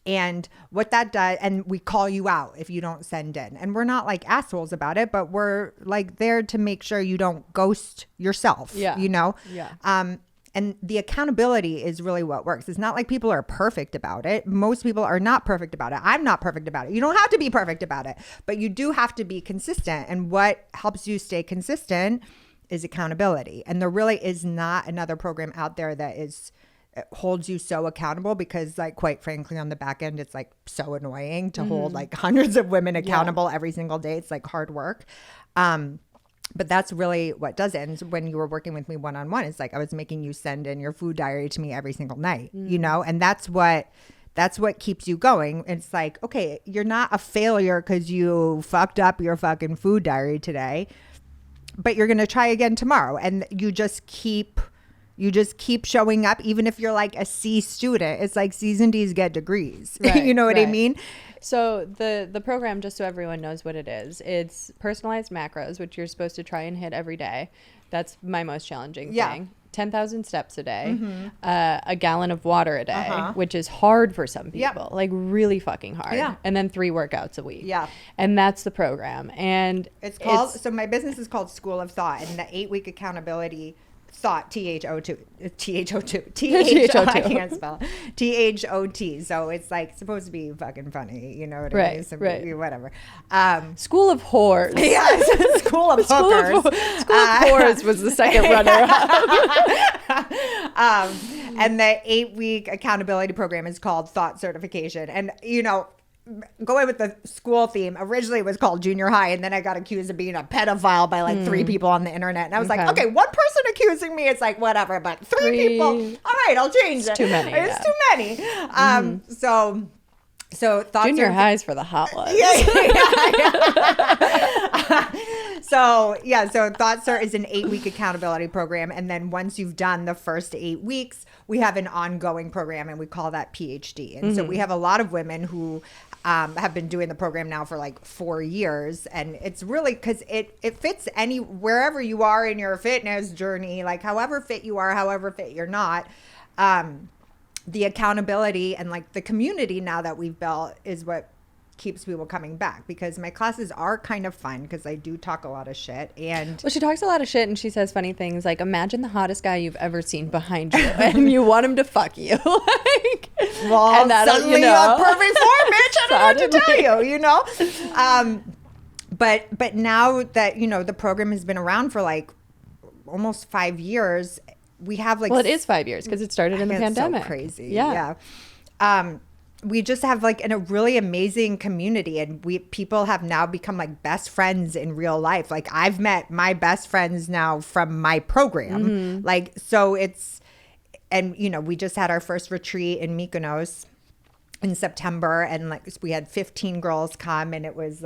And what that does, and we call you out if you don't send in. And we're not like assholes about it, but we're like there to make sure you don't ghost yourself, you know? Yeah. And the accountability is really what works. It's not like people are perfect about it. Most people are not perfect about it. I'm not perfect about it. You don't have to be perfect about it, but you do have to be consistent. And what helps you stay consistent is accountability. And there really is not another program out there that holds you so accountable, because like quite frankly on the back end it's like so annoying to hold like hundreds of women accountable every single day. It's like hard work. But that's really what does it. And when you were working with me one-on-one, it's like I was making you send in your food diary to me every single night, you know? And that's what keeps you going. It's like, okay, you're not a failure because you fucked up your fucking food diary today, but you're going to try again tomorrow. And you just keep showing up, even if you're like a C student. It's like C's and D's get degrees. Right, You know what I mean? So the program, just so everyone knows what it is, it's personalized macros, which you're supposed to try and hit every day. That's my most challenging thing. 10,000 steps a day, a gallon of water a day, which is hard for some people, like really fucking hard. And then 3 workouts a week. And that's the program. And it's called, so my business is called School of Thought, and the 8-week accountability thought, THO2, I can't spell THOT. So it's like supposed to be fucking funny, you know what I mean? So whatever. School of Whores. Yes, School of Hookers. School of Whores was the second runner up. And the 8-week accountability program is called Thought Certification. And you know, going with the school theme, originally it was called junior high, and then I got accused of being a pedophile by like 3 people on the internet, and I was like, okay, one person accusing me, it's like whatever, but 3 people, all right, I'll change it. Too many. It's too many. So thoughts junior highs for the hot ones. So Thought Cert is an 8-week accountability program, and then once you've done the first 8 weeks, we have an ongoing program, and we call that PhD. And so we have a lot of women who have been doing the program now for like 4 years, and it's really because it fits wherever you are in your fitness journey, like however fit you are, however fit you're not. The accountability and like the community now that we've built is what keeps people coming back, because my classes are kind of fun because I do talk a lot of shit. And well, she talks a lot of shit and she says funny things like, imagine the hottest guy you've ever seen behind you and you want him to fuck you. Like, well, and suddenly you know, a perfect form, bitch. I don't know what to tell you, you know? But now that, you know, the program has been around for like almost 5 years, we have like, well, it is 5 years because it started in the pandemic. So crazy. Yeah. We just have like a really amazing community, and people have now become like best friends in real life. Like I've met my best friends now from my program. Like, so and you know, we just had our first retreat in Mykonos in September, and like we had 15 girls come, and it was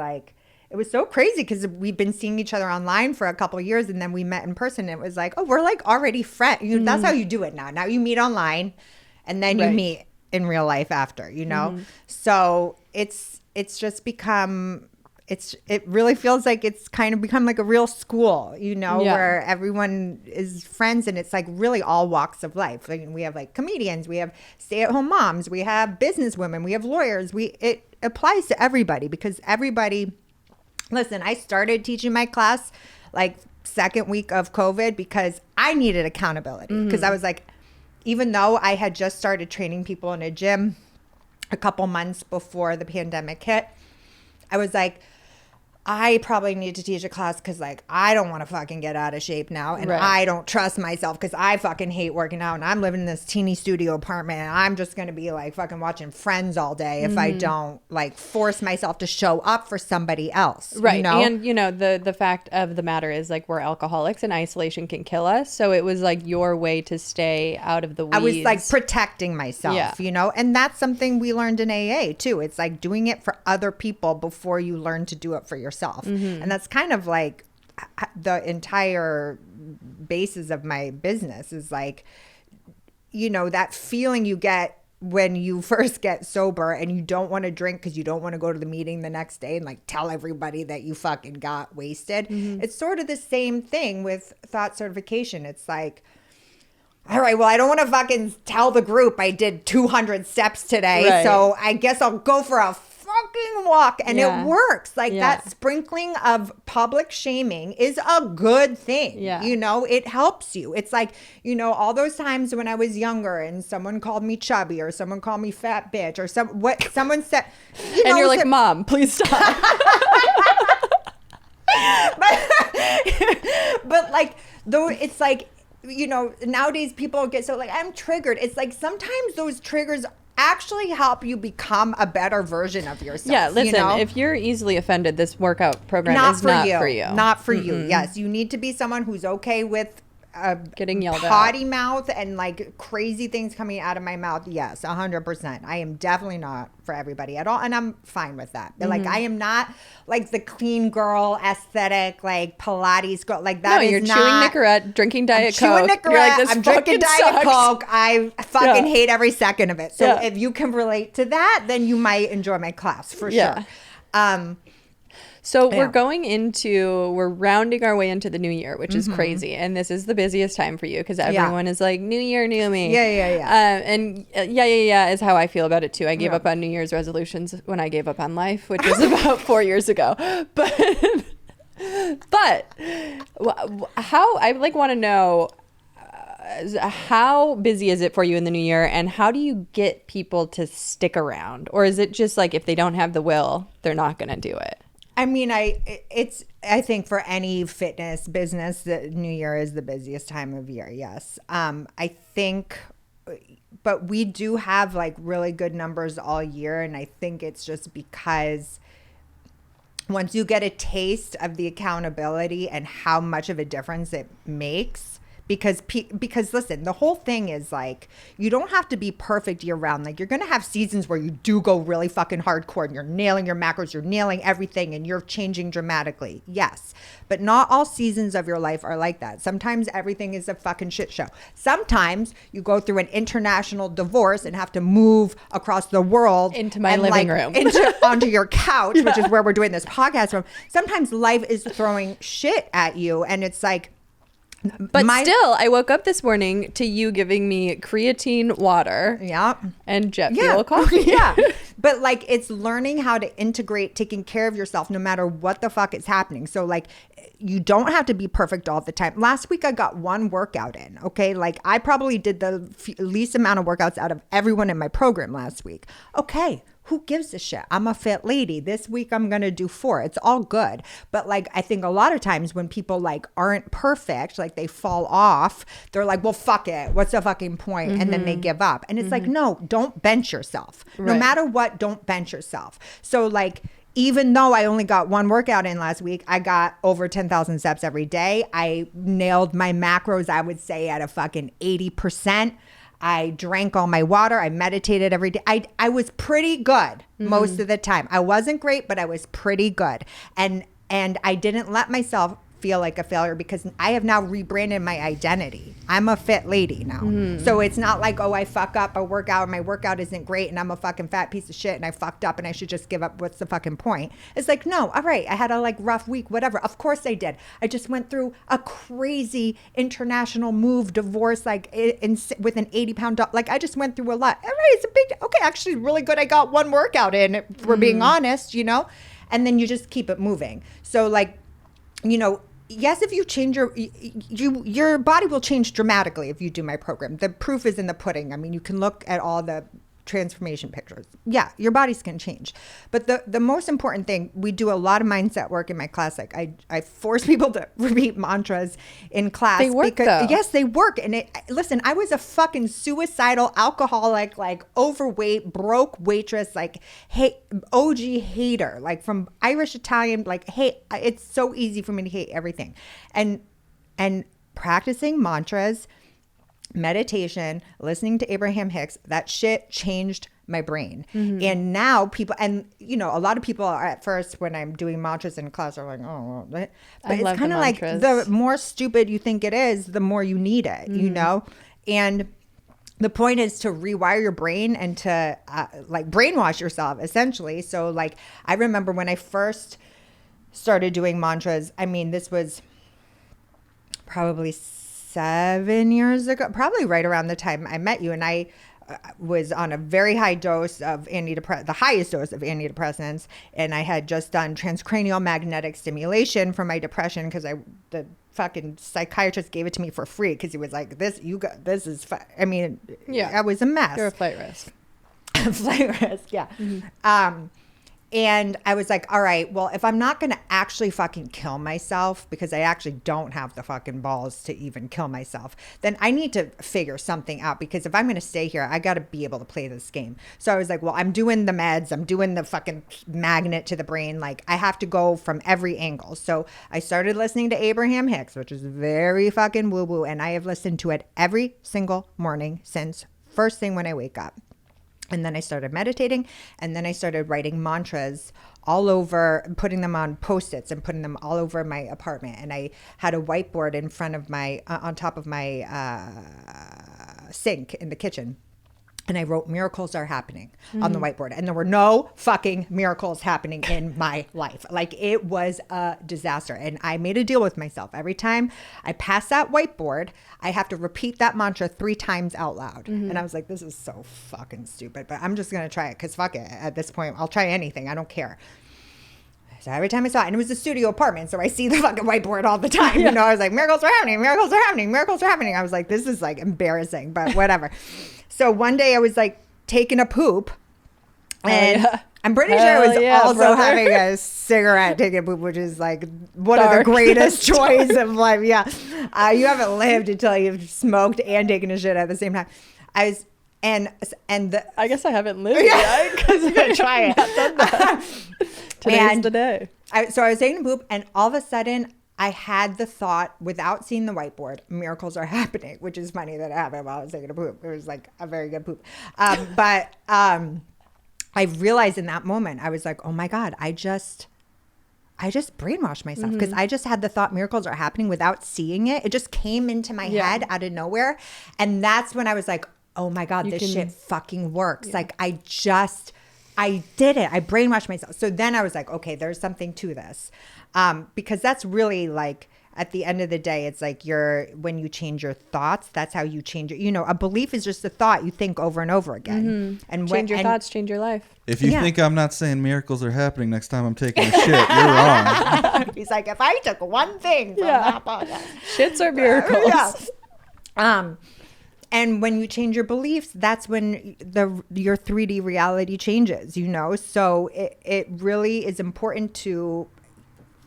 so crazy because we've been seeing each other online for a couple of years, and then we met in person. And it was like, oh, we're like already friends. That's how you do it now. Now you meet online, and then you meet in real life after, you know? So it's just become, it really feels like it's kind of become like a real school, you know, where everyone is friends, and it's like really all walks of life. Like we have like comedians, we have stay-at-home moms, we have business women, we have lawyers. It applies to everybody, because everybody, listen, I started teaching my class like second week of COVID because I needed accountability, because I was like, even though I had just started training people in a gym a couple months before the pandemic hit, I was like, I probably need to teach a class because like I don't want to fucking get out of shape now, and I don't trust myself because I fucking hate working out, and I'm living in this teeny studio apartment, and I'm just going to be like fucking watching Friends all day if I don't like force myself to show up for somebody else. Right. You know? And you know, the fact of the matter is like we're alcoholics and isolation can kill us. So it was like your way to stay out of the weeds. I was like protecting myself, you know, and that's something we learned in AA too. It's like doing it for other people before you learn to do it for yourself. yourself. And that's kind of like the entire basis of my business is like, you know, that feeling you get when you first get sober and you don't want to drink because you don't want to go to the meeting the next day and like tell everybody that you fucking got wasted. It's sort of the same thing with thought certification. It's like, all right, well, I don't want to fucking tell the group I did 200 steps today. Right. So I guess I'll go for a fucking walk. And Yeah. it works. Like Yeah. that sprinkling of public shaming is a good thing. Yeah. You know, it helps you. It's like, you know, all those times when I was younger and someone called me chubby or someone called me fat bitch or someone said, you know, And you're like, Mom, please stop. but like, though, it's like, you know, nowadays people get so like, I'm triggered. It's like sometimes those triggers actually help you become a better version of yourself. Yeah, listen, you know? if you're easily offended, this workout program is not for you. Not for you. Yes, you need to be someone who's okay with Getting yelled potty at. mouth and like crazy things coming out of my mouth. Yes, 100%. I am definitely not for everybody at all, and I'm fine with that. But like, I am not like the clean girl aesthetic, like Pilates girl. Like that No, is you're not. chewing Nicorette, drinking Diet Coke. Chewing Nicorette, You're like, this I'm drinking fucking Diet sucks. Coke. I fucking Yeah. hate every second of it. So Yeah. if you can relate to that, then you might enjoy my class for Yeah. sure. So Yeah. we're rounding our way into the new year, which is crazy. And this is the busiest time for you because everyone is like, new year, new me. Yeah. And yeah is how I feel about it too. I gave Yeah. up on New Year's resolutions when I gave up on life, which was about 4 years ago. But how, I like want to know, how busy is it for you in the new year, and how do you get people to stick around? Or is it just like if they don't have the will, they're not going to do it? I mean, I think for any fitness business, the New Year is the busiest time of year. Yes. I think, but we do have like really good numbers all year. And I think it's just because once you get a taste of the accountability and how much of a difference it makes, because listen, the whole thing is like, you don't have to be perfect year round. Like, you're going to have seasons where you do go really fucking hardcore and you're nailing your macros, you're nailing everything, and you're changing dramatically. Yes. But not all seasons of your life are like that. Sometimes everything is a fucking shit show. Sometimes you go through an international divorce and have to move across the world into my and, living like, room. onto your couch, which is where we're doing this podcast from. Sometimes life is throwing shit at you, and it's like, But still, I woke up this morning to you giving me creatine water yeah, and jet fuel coffee. yeah. But like, it's learning how to integrate taking care of yourself no matter what the fuck is happening. So like, you don't have to be perfect all the time. Last week I got one workout in. Okay, like I probably did the least amount of workouts out of everyone in my program last week. Okay, who gives a shit? I'm a fit lady. This week I'm going to do 4. It's all good. But like, I think a lot of times when people like aren't perfect, like they fall off, they're like, well, fuck it. What's the fucking point? And then they give up. And it's like, no, don't bench yourself. No Right. matter what, don't bench yourself. So like, even though I only got one workout in last week, I got over 10,000 steps every day. I nailed my macros, I would say, at a fucking 80%. I drank all my water. I meditated every day. I was pretty good most of the time. I wasn't great, but I was pretty good. And I didn't let myself feel like a failure because I have now rebranded my identity. I'm a fit lady now. So it's not like, oh, I fuck up a workout and my workout isn't great and I'm a fucking fat piece of shit and I fucked up and I should just give up. What's the fucking point? It's like, no, all right, I had a like rough week, whatever. Of course I did. I just went through a crazy international move, divorce, like with an 80-pound dog. Like I just went through a lot. All right, it's a big, okay, actually really good. I got one workout in, if we're being honest, you know? And then you just keep it moving. So like, you know, yes, if you change your body will change dramatically if you do my program. The proof is in the pudding. I mean, you can look at all the transformation pictures. Yeah, your body's can change. But the most important thing, we do a lot of mindset work in my class. Like I force people to repeat mantras in class. They work, though. Yes, they work. And listen, I was a fucking suicidal alcoholic, like overweight, broke waitress, like OG hater, like from Irish Italian, like hate. It's so easy for me to hate everything. And practicing mantras, meditation, listening to Abraham Hicks, that shit changed my brain. And now people, and you know, a lot of people are at first when I'm doing mantras in class are like, oh, but it's kind of like the more stupid you think it is, the more you need it, you know? And the point is to rewire your brain and to like brainwash yourself essentially. So like, I remember when I first started doing mantras, I mean, this was probably 7 years ago, probably right around the time I met you. And I was on a very high dose of the highest dose of antidepressants. And I had just done transcranial magnetic stimulation for my depression because the fucking psychiatrist gave it to me for free because he was like, I mean, I was a mess. You're a flight risk. Flight risk, yeah. And I was like, all right, well, if I'm not going to actually fucking kill myself, because I actually don't have the fucking balls to even kill myself, then I need to figure something out, because if I'm going to stay here, I got to be able to play this game. So I was like, well, I'm doing the meds. I'm doing the fucking magnet to the brain. Like, I have to go from every angle. So I started listening to Abraham Hicks, which is very fucking woo-woo. And I have listened to it every single morning since first thing when I wake up. And then I started meditating, and then I started writing mantras all over, putting them on Post-its and putting them all over my apartment. And I had a whiteboard in front of my, on top of my sink in the kitchen. And I wrote, miracles are happening on the whiteboard. And there were no fucking miracles happening in my life. Like, it was a disaster. And I made a deal with myself. Every time I pass that whiteboard, I have to repeat that mantra 3 times out loud. And I was like, this is so fucking stupid, but I'm just going to try it because fuck it. At this point, I'll try anything. I don't care. So every time I saw it, and it was a studio apartment, so I see the fucking whiteboard all the time. You know, I was like, miracles are happening, miracles are happening, miracles are happening. I was like, this is like embarrassing, but whatever. So one day I was like taking a poop, and I'm pretty sure I was also having a cigarette, taking a poop, which is like one of the greatest joys of life. Yeah. You haven't lived until you've smoked and taken a shit at the same time. I was, I guess I haven't lived yet because you're going to try it. Today's the day. So I was taking a poop, and all of a sudden I had the thought, without seeing the whiteboard, miracles are happening, which is funny that it happened while I was taking a poop. It was like a very good poop. But I realized in that moment, I was like, oh my God, I just brainwashed myself, because I just had the thought miracles are happening without seeing it. It just came into my head out of nowhere. And that's when I was like, oh my God, this shit fucking works. Like, I did it. I brainwashed myself. So then I was like, okay, there's something to this. Because that's really like, at the end of the day, it's like when you change your thoughts, that's how you change it. You know, a belief is just a thought you think over and over again. And change your thoughts, change your life. If you think I'm not saying miracles are happening next time I'm taking a shit, you're wrong. He's like, if I took one thing from that podcast. Shits are miracles. And when you change your beliefs, that's when your 3D reality changes, you know? So it really is important to,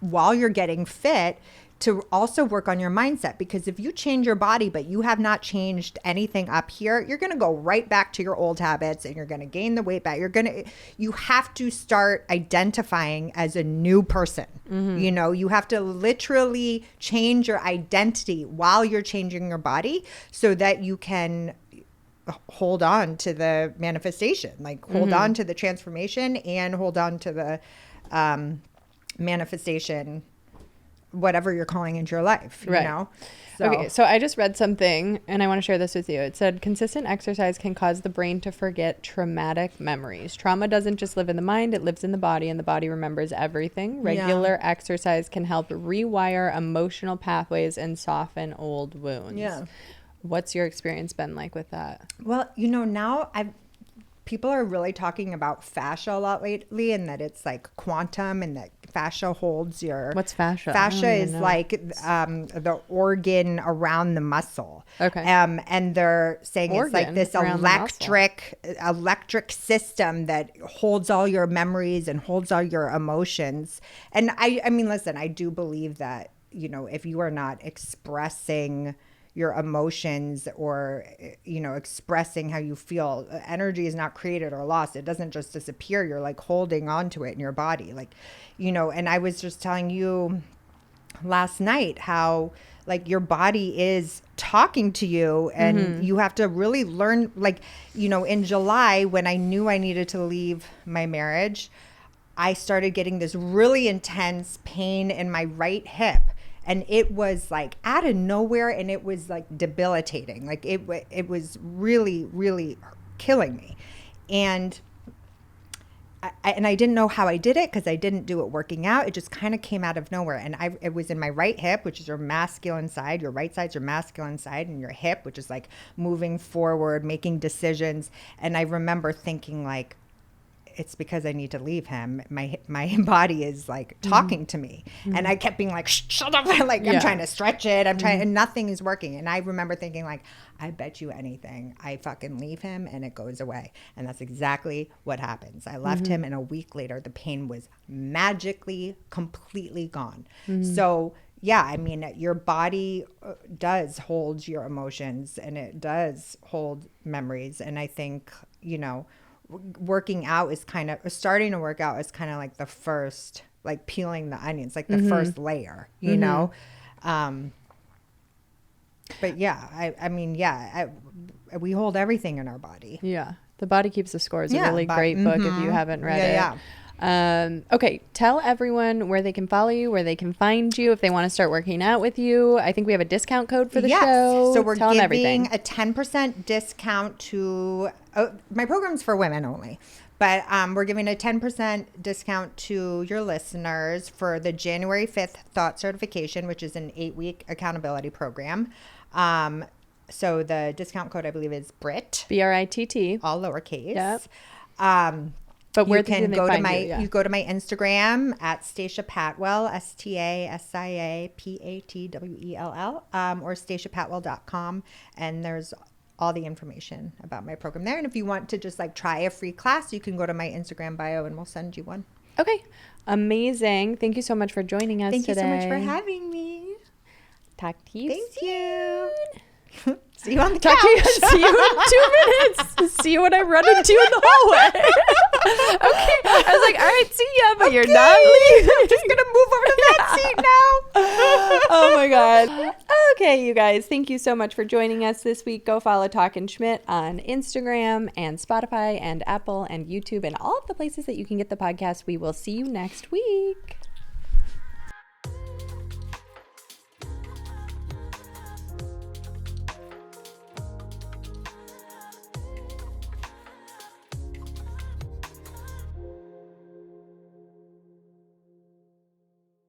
while you're getting fit, to also work on your mindset, because if you change your body but you have not changed anything up here, you're going to go right back to your old habits, and you're going to gain the weight back. You have to start identifying as a new person. You know, you have to literally change your identity while you're changing your body, so that you can hold on to the manifestation, like hold on to the transformation, and hold on to the manifestation, whatever you're calling into your life, you know? So. Okay, so I just read something, and I want to share this with you. It said, consistent exercise can cause the brain to forget traumatic memories. Trauma doesn't just live in the mind, it lives in the body, and the body remembers everything. Regular exercise can help rewire emotional pathways and soften old wounds. Yeah. What's your experience been like with that? Well, you know, now people are really talking about fascia a lot lately, and that it's like quantum, and that fascia holds your... What's fascia? Fascia is like the organ around the muscle. Okay. And they're saying it's like this electric system that holds all your memories and holds all your emotions. And I mean, listen, I do believe that, you know, if you are not expressing your emotions, or, you know, expressing how you feel, energy is not created or lost. It doesn't just disappear. You're like holding on to it in your body, like, you know. And I was just telling you last night, how like your body is talking to you, and you have to really learn, like, you know, in July when I knew I needed to leave my marriage, I started getting this really intense pain in my right hip, and it was like out of nowhere, and it was like debilitating. Like it was really, really killing me. And I didn't know how I did it because I didn't do it working out. It just kind of came out of nowhere. And it was in my right hip, which is your masculine side. Your right side's your masculine side, and your hip, which is like moving forward, making decisions. And I remember thinking like, it's because I need to leave him. My body is like talking to me. And I kept being like, shut up. Like, I'm trying to stretch it. I'm trying, and nothing is working. And I remember thinking like, I bet you anything, I fucking leave him and it goes away. And that's exactly what happens. I left him, and a week later, the pain was magically completely gone. So yeah, I mean, your body does hold your emotions, and it does hold memories. And I think, you know, working out is kind of, starting to work out is kind of like the first, like peeling the onions, like the first layer, you know? But yeah, I mean, yeah, we hold everything in our body. Yeah. The Body Keeps the Score is a really great book if you haven't read it. Okay, tell everyone where they can follow you, where they can find you, if they want to start working out with you. I think we have a discount code for the show. So we're tell them everything. giving a 10% discount to my program's for women only, but we're giving a 10% discount to your listeners for the January 5th Thought Certification, which is an 8-week accountability program. So the discount code, I believe, is BRITT. BRITT. All lowercase. Yep. But where you can go to my you go to my Instagram at Stasia Patwell, STASIAPATWELL, or stasiapatwell.com, and there's all the information about my program there. And if you want to just like try a free class, you can go to my Instagram bio and we'll send you one. Okay. Amazing. Thank you so much for joining us today. Thank you so much for having me. Talk to you Thank soon. you. See you on the Talk couch. to you. See you in 2 minutes. See you when I run into you in the hallway. Okay. I was like, all right, see ya, but you're not leaving. I'm just going to move over to that seat now. Oh my God. Okay, you guys, thank you so much for joining us this week. Go follow Talkin Schmitt on Instagram and Spotify and Apple and YouTube and all of the places that you can get the podcast. We will see you next week.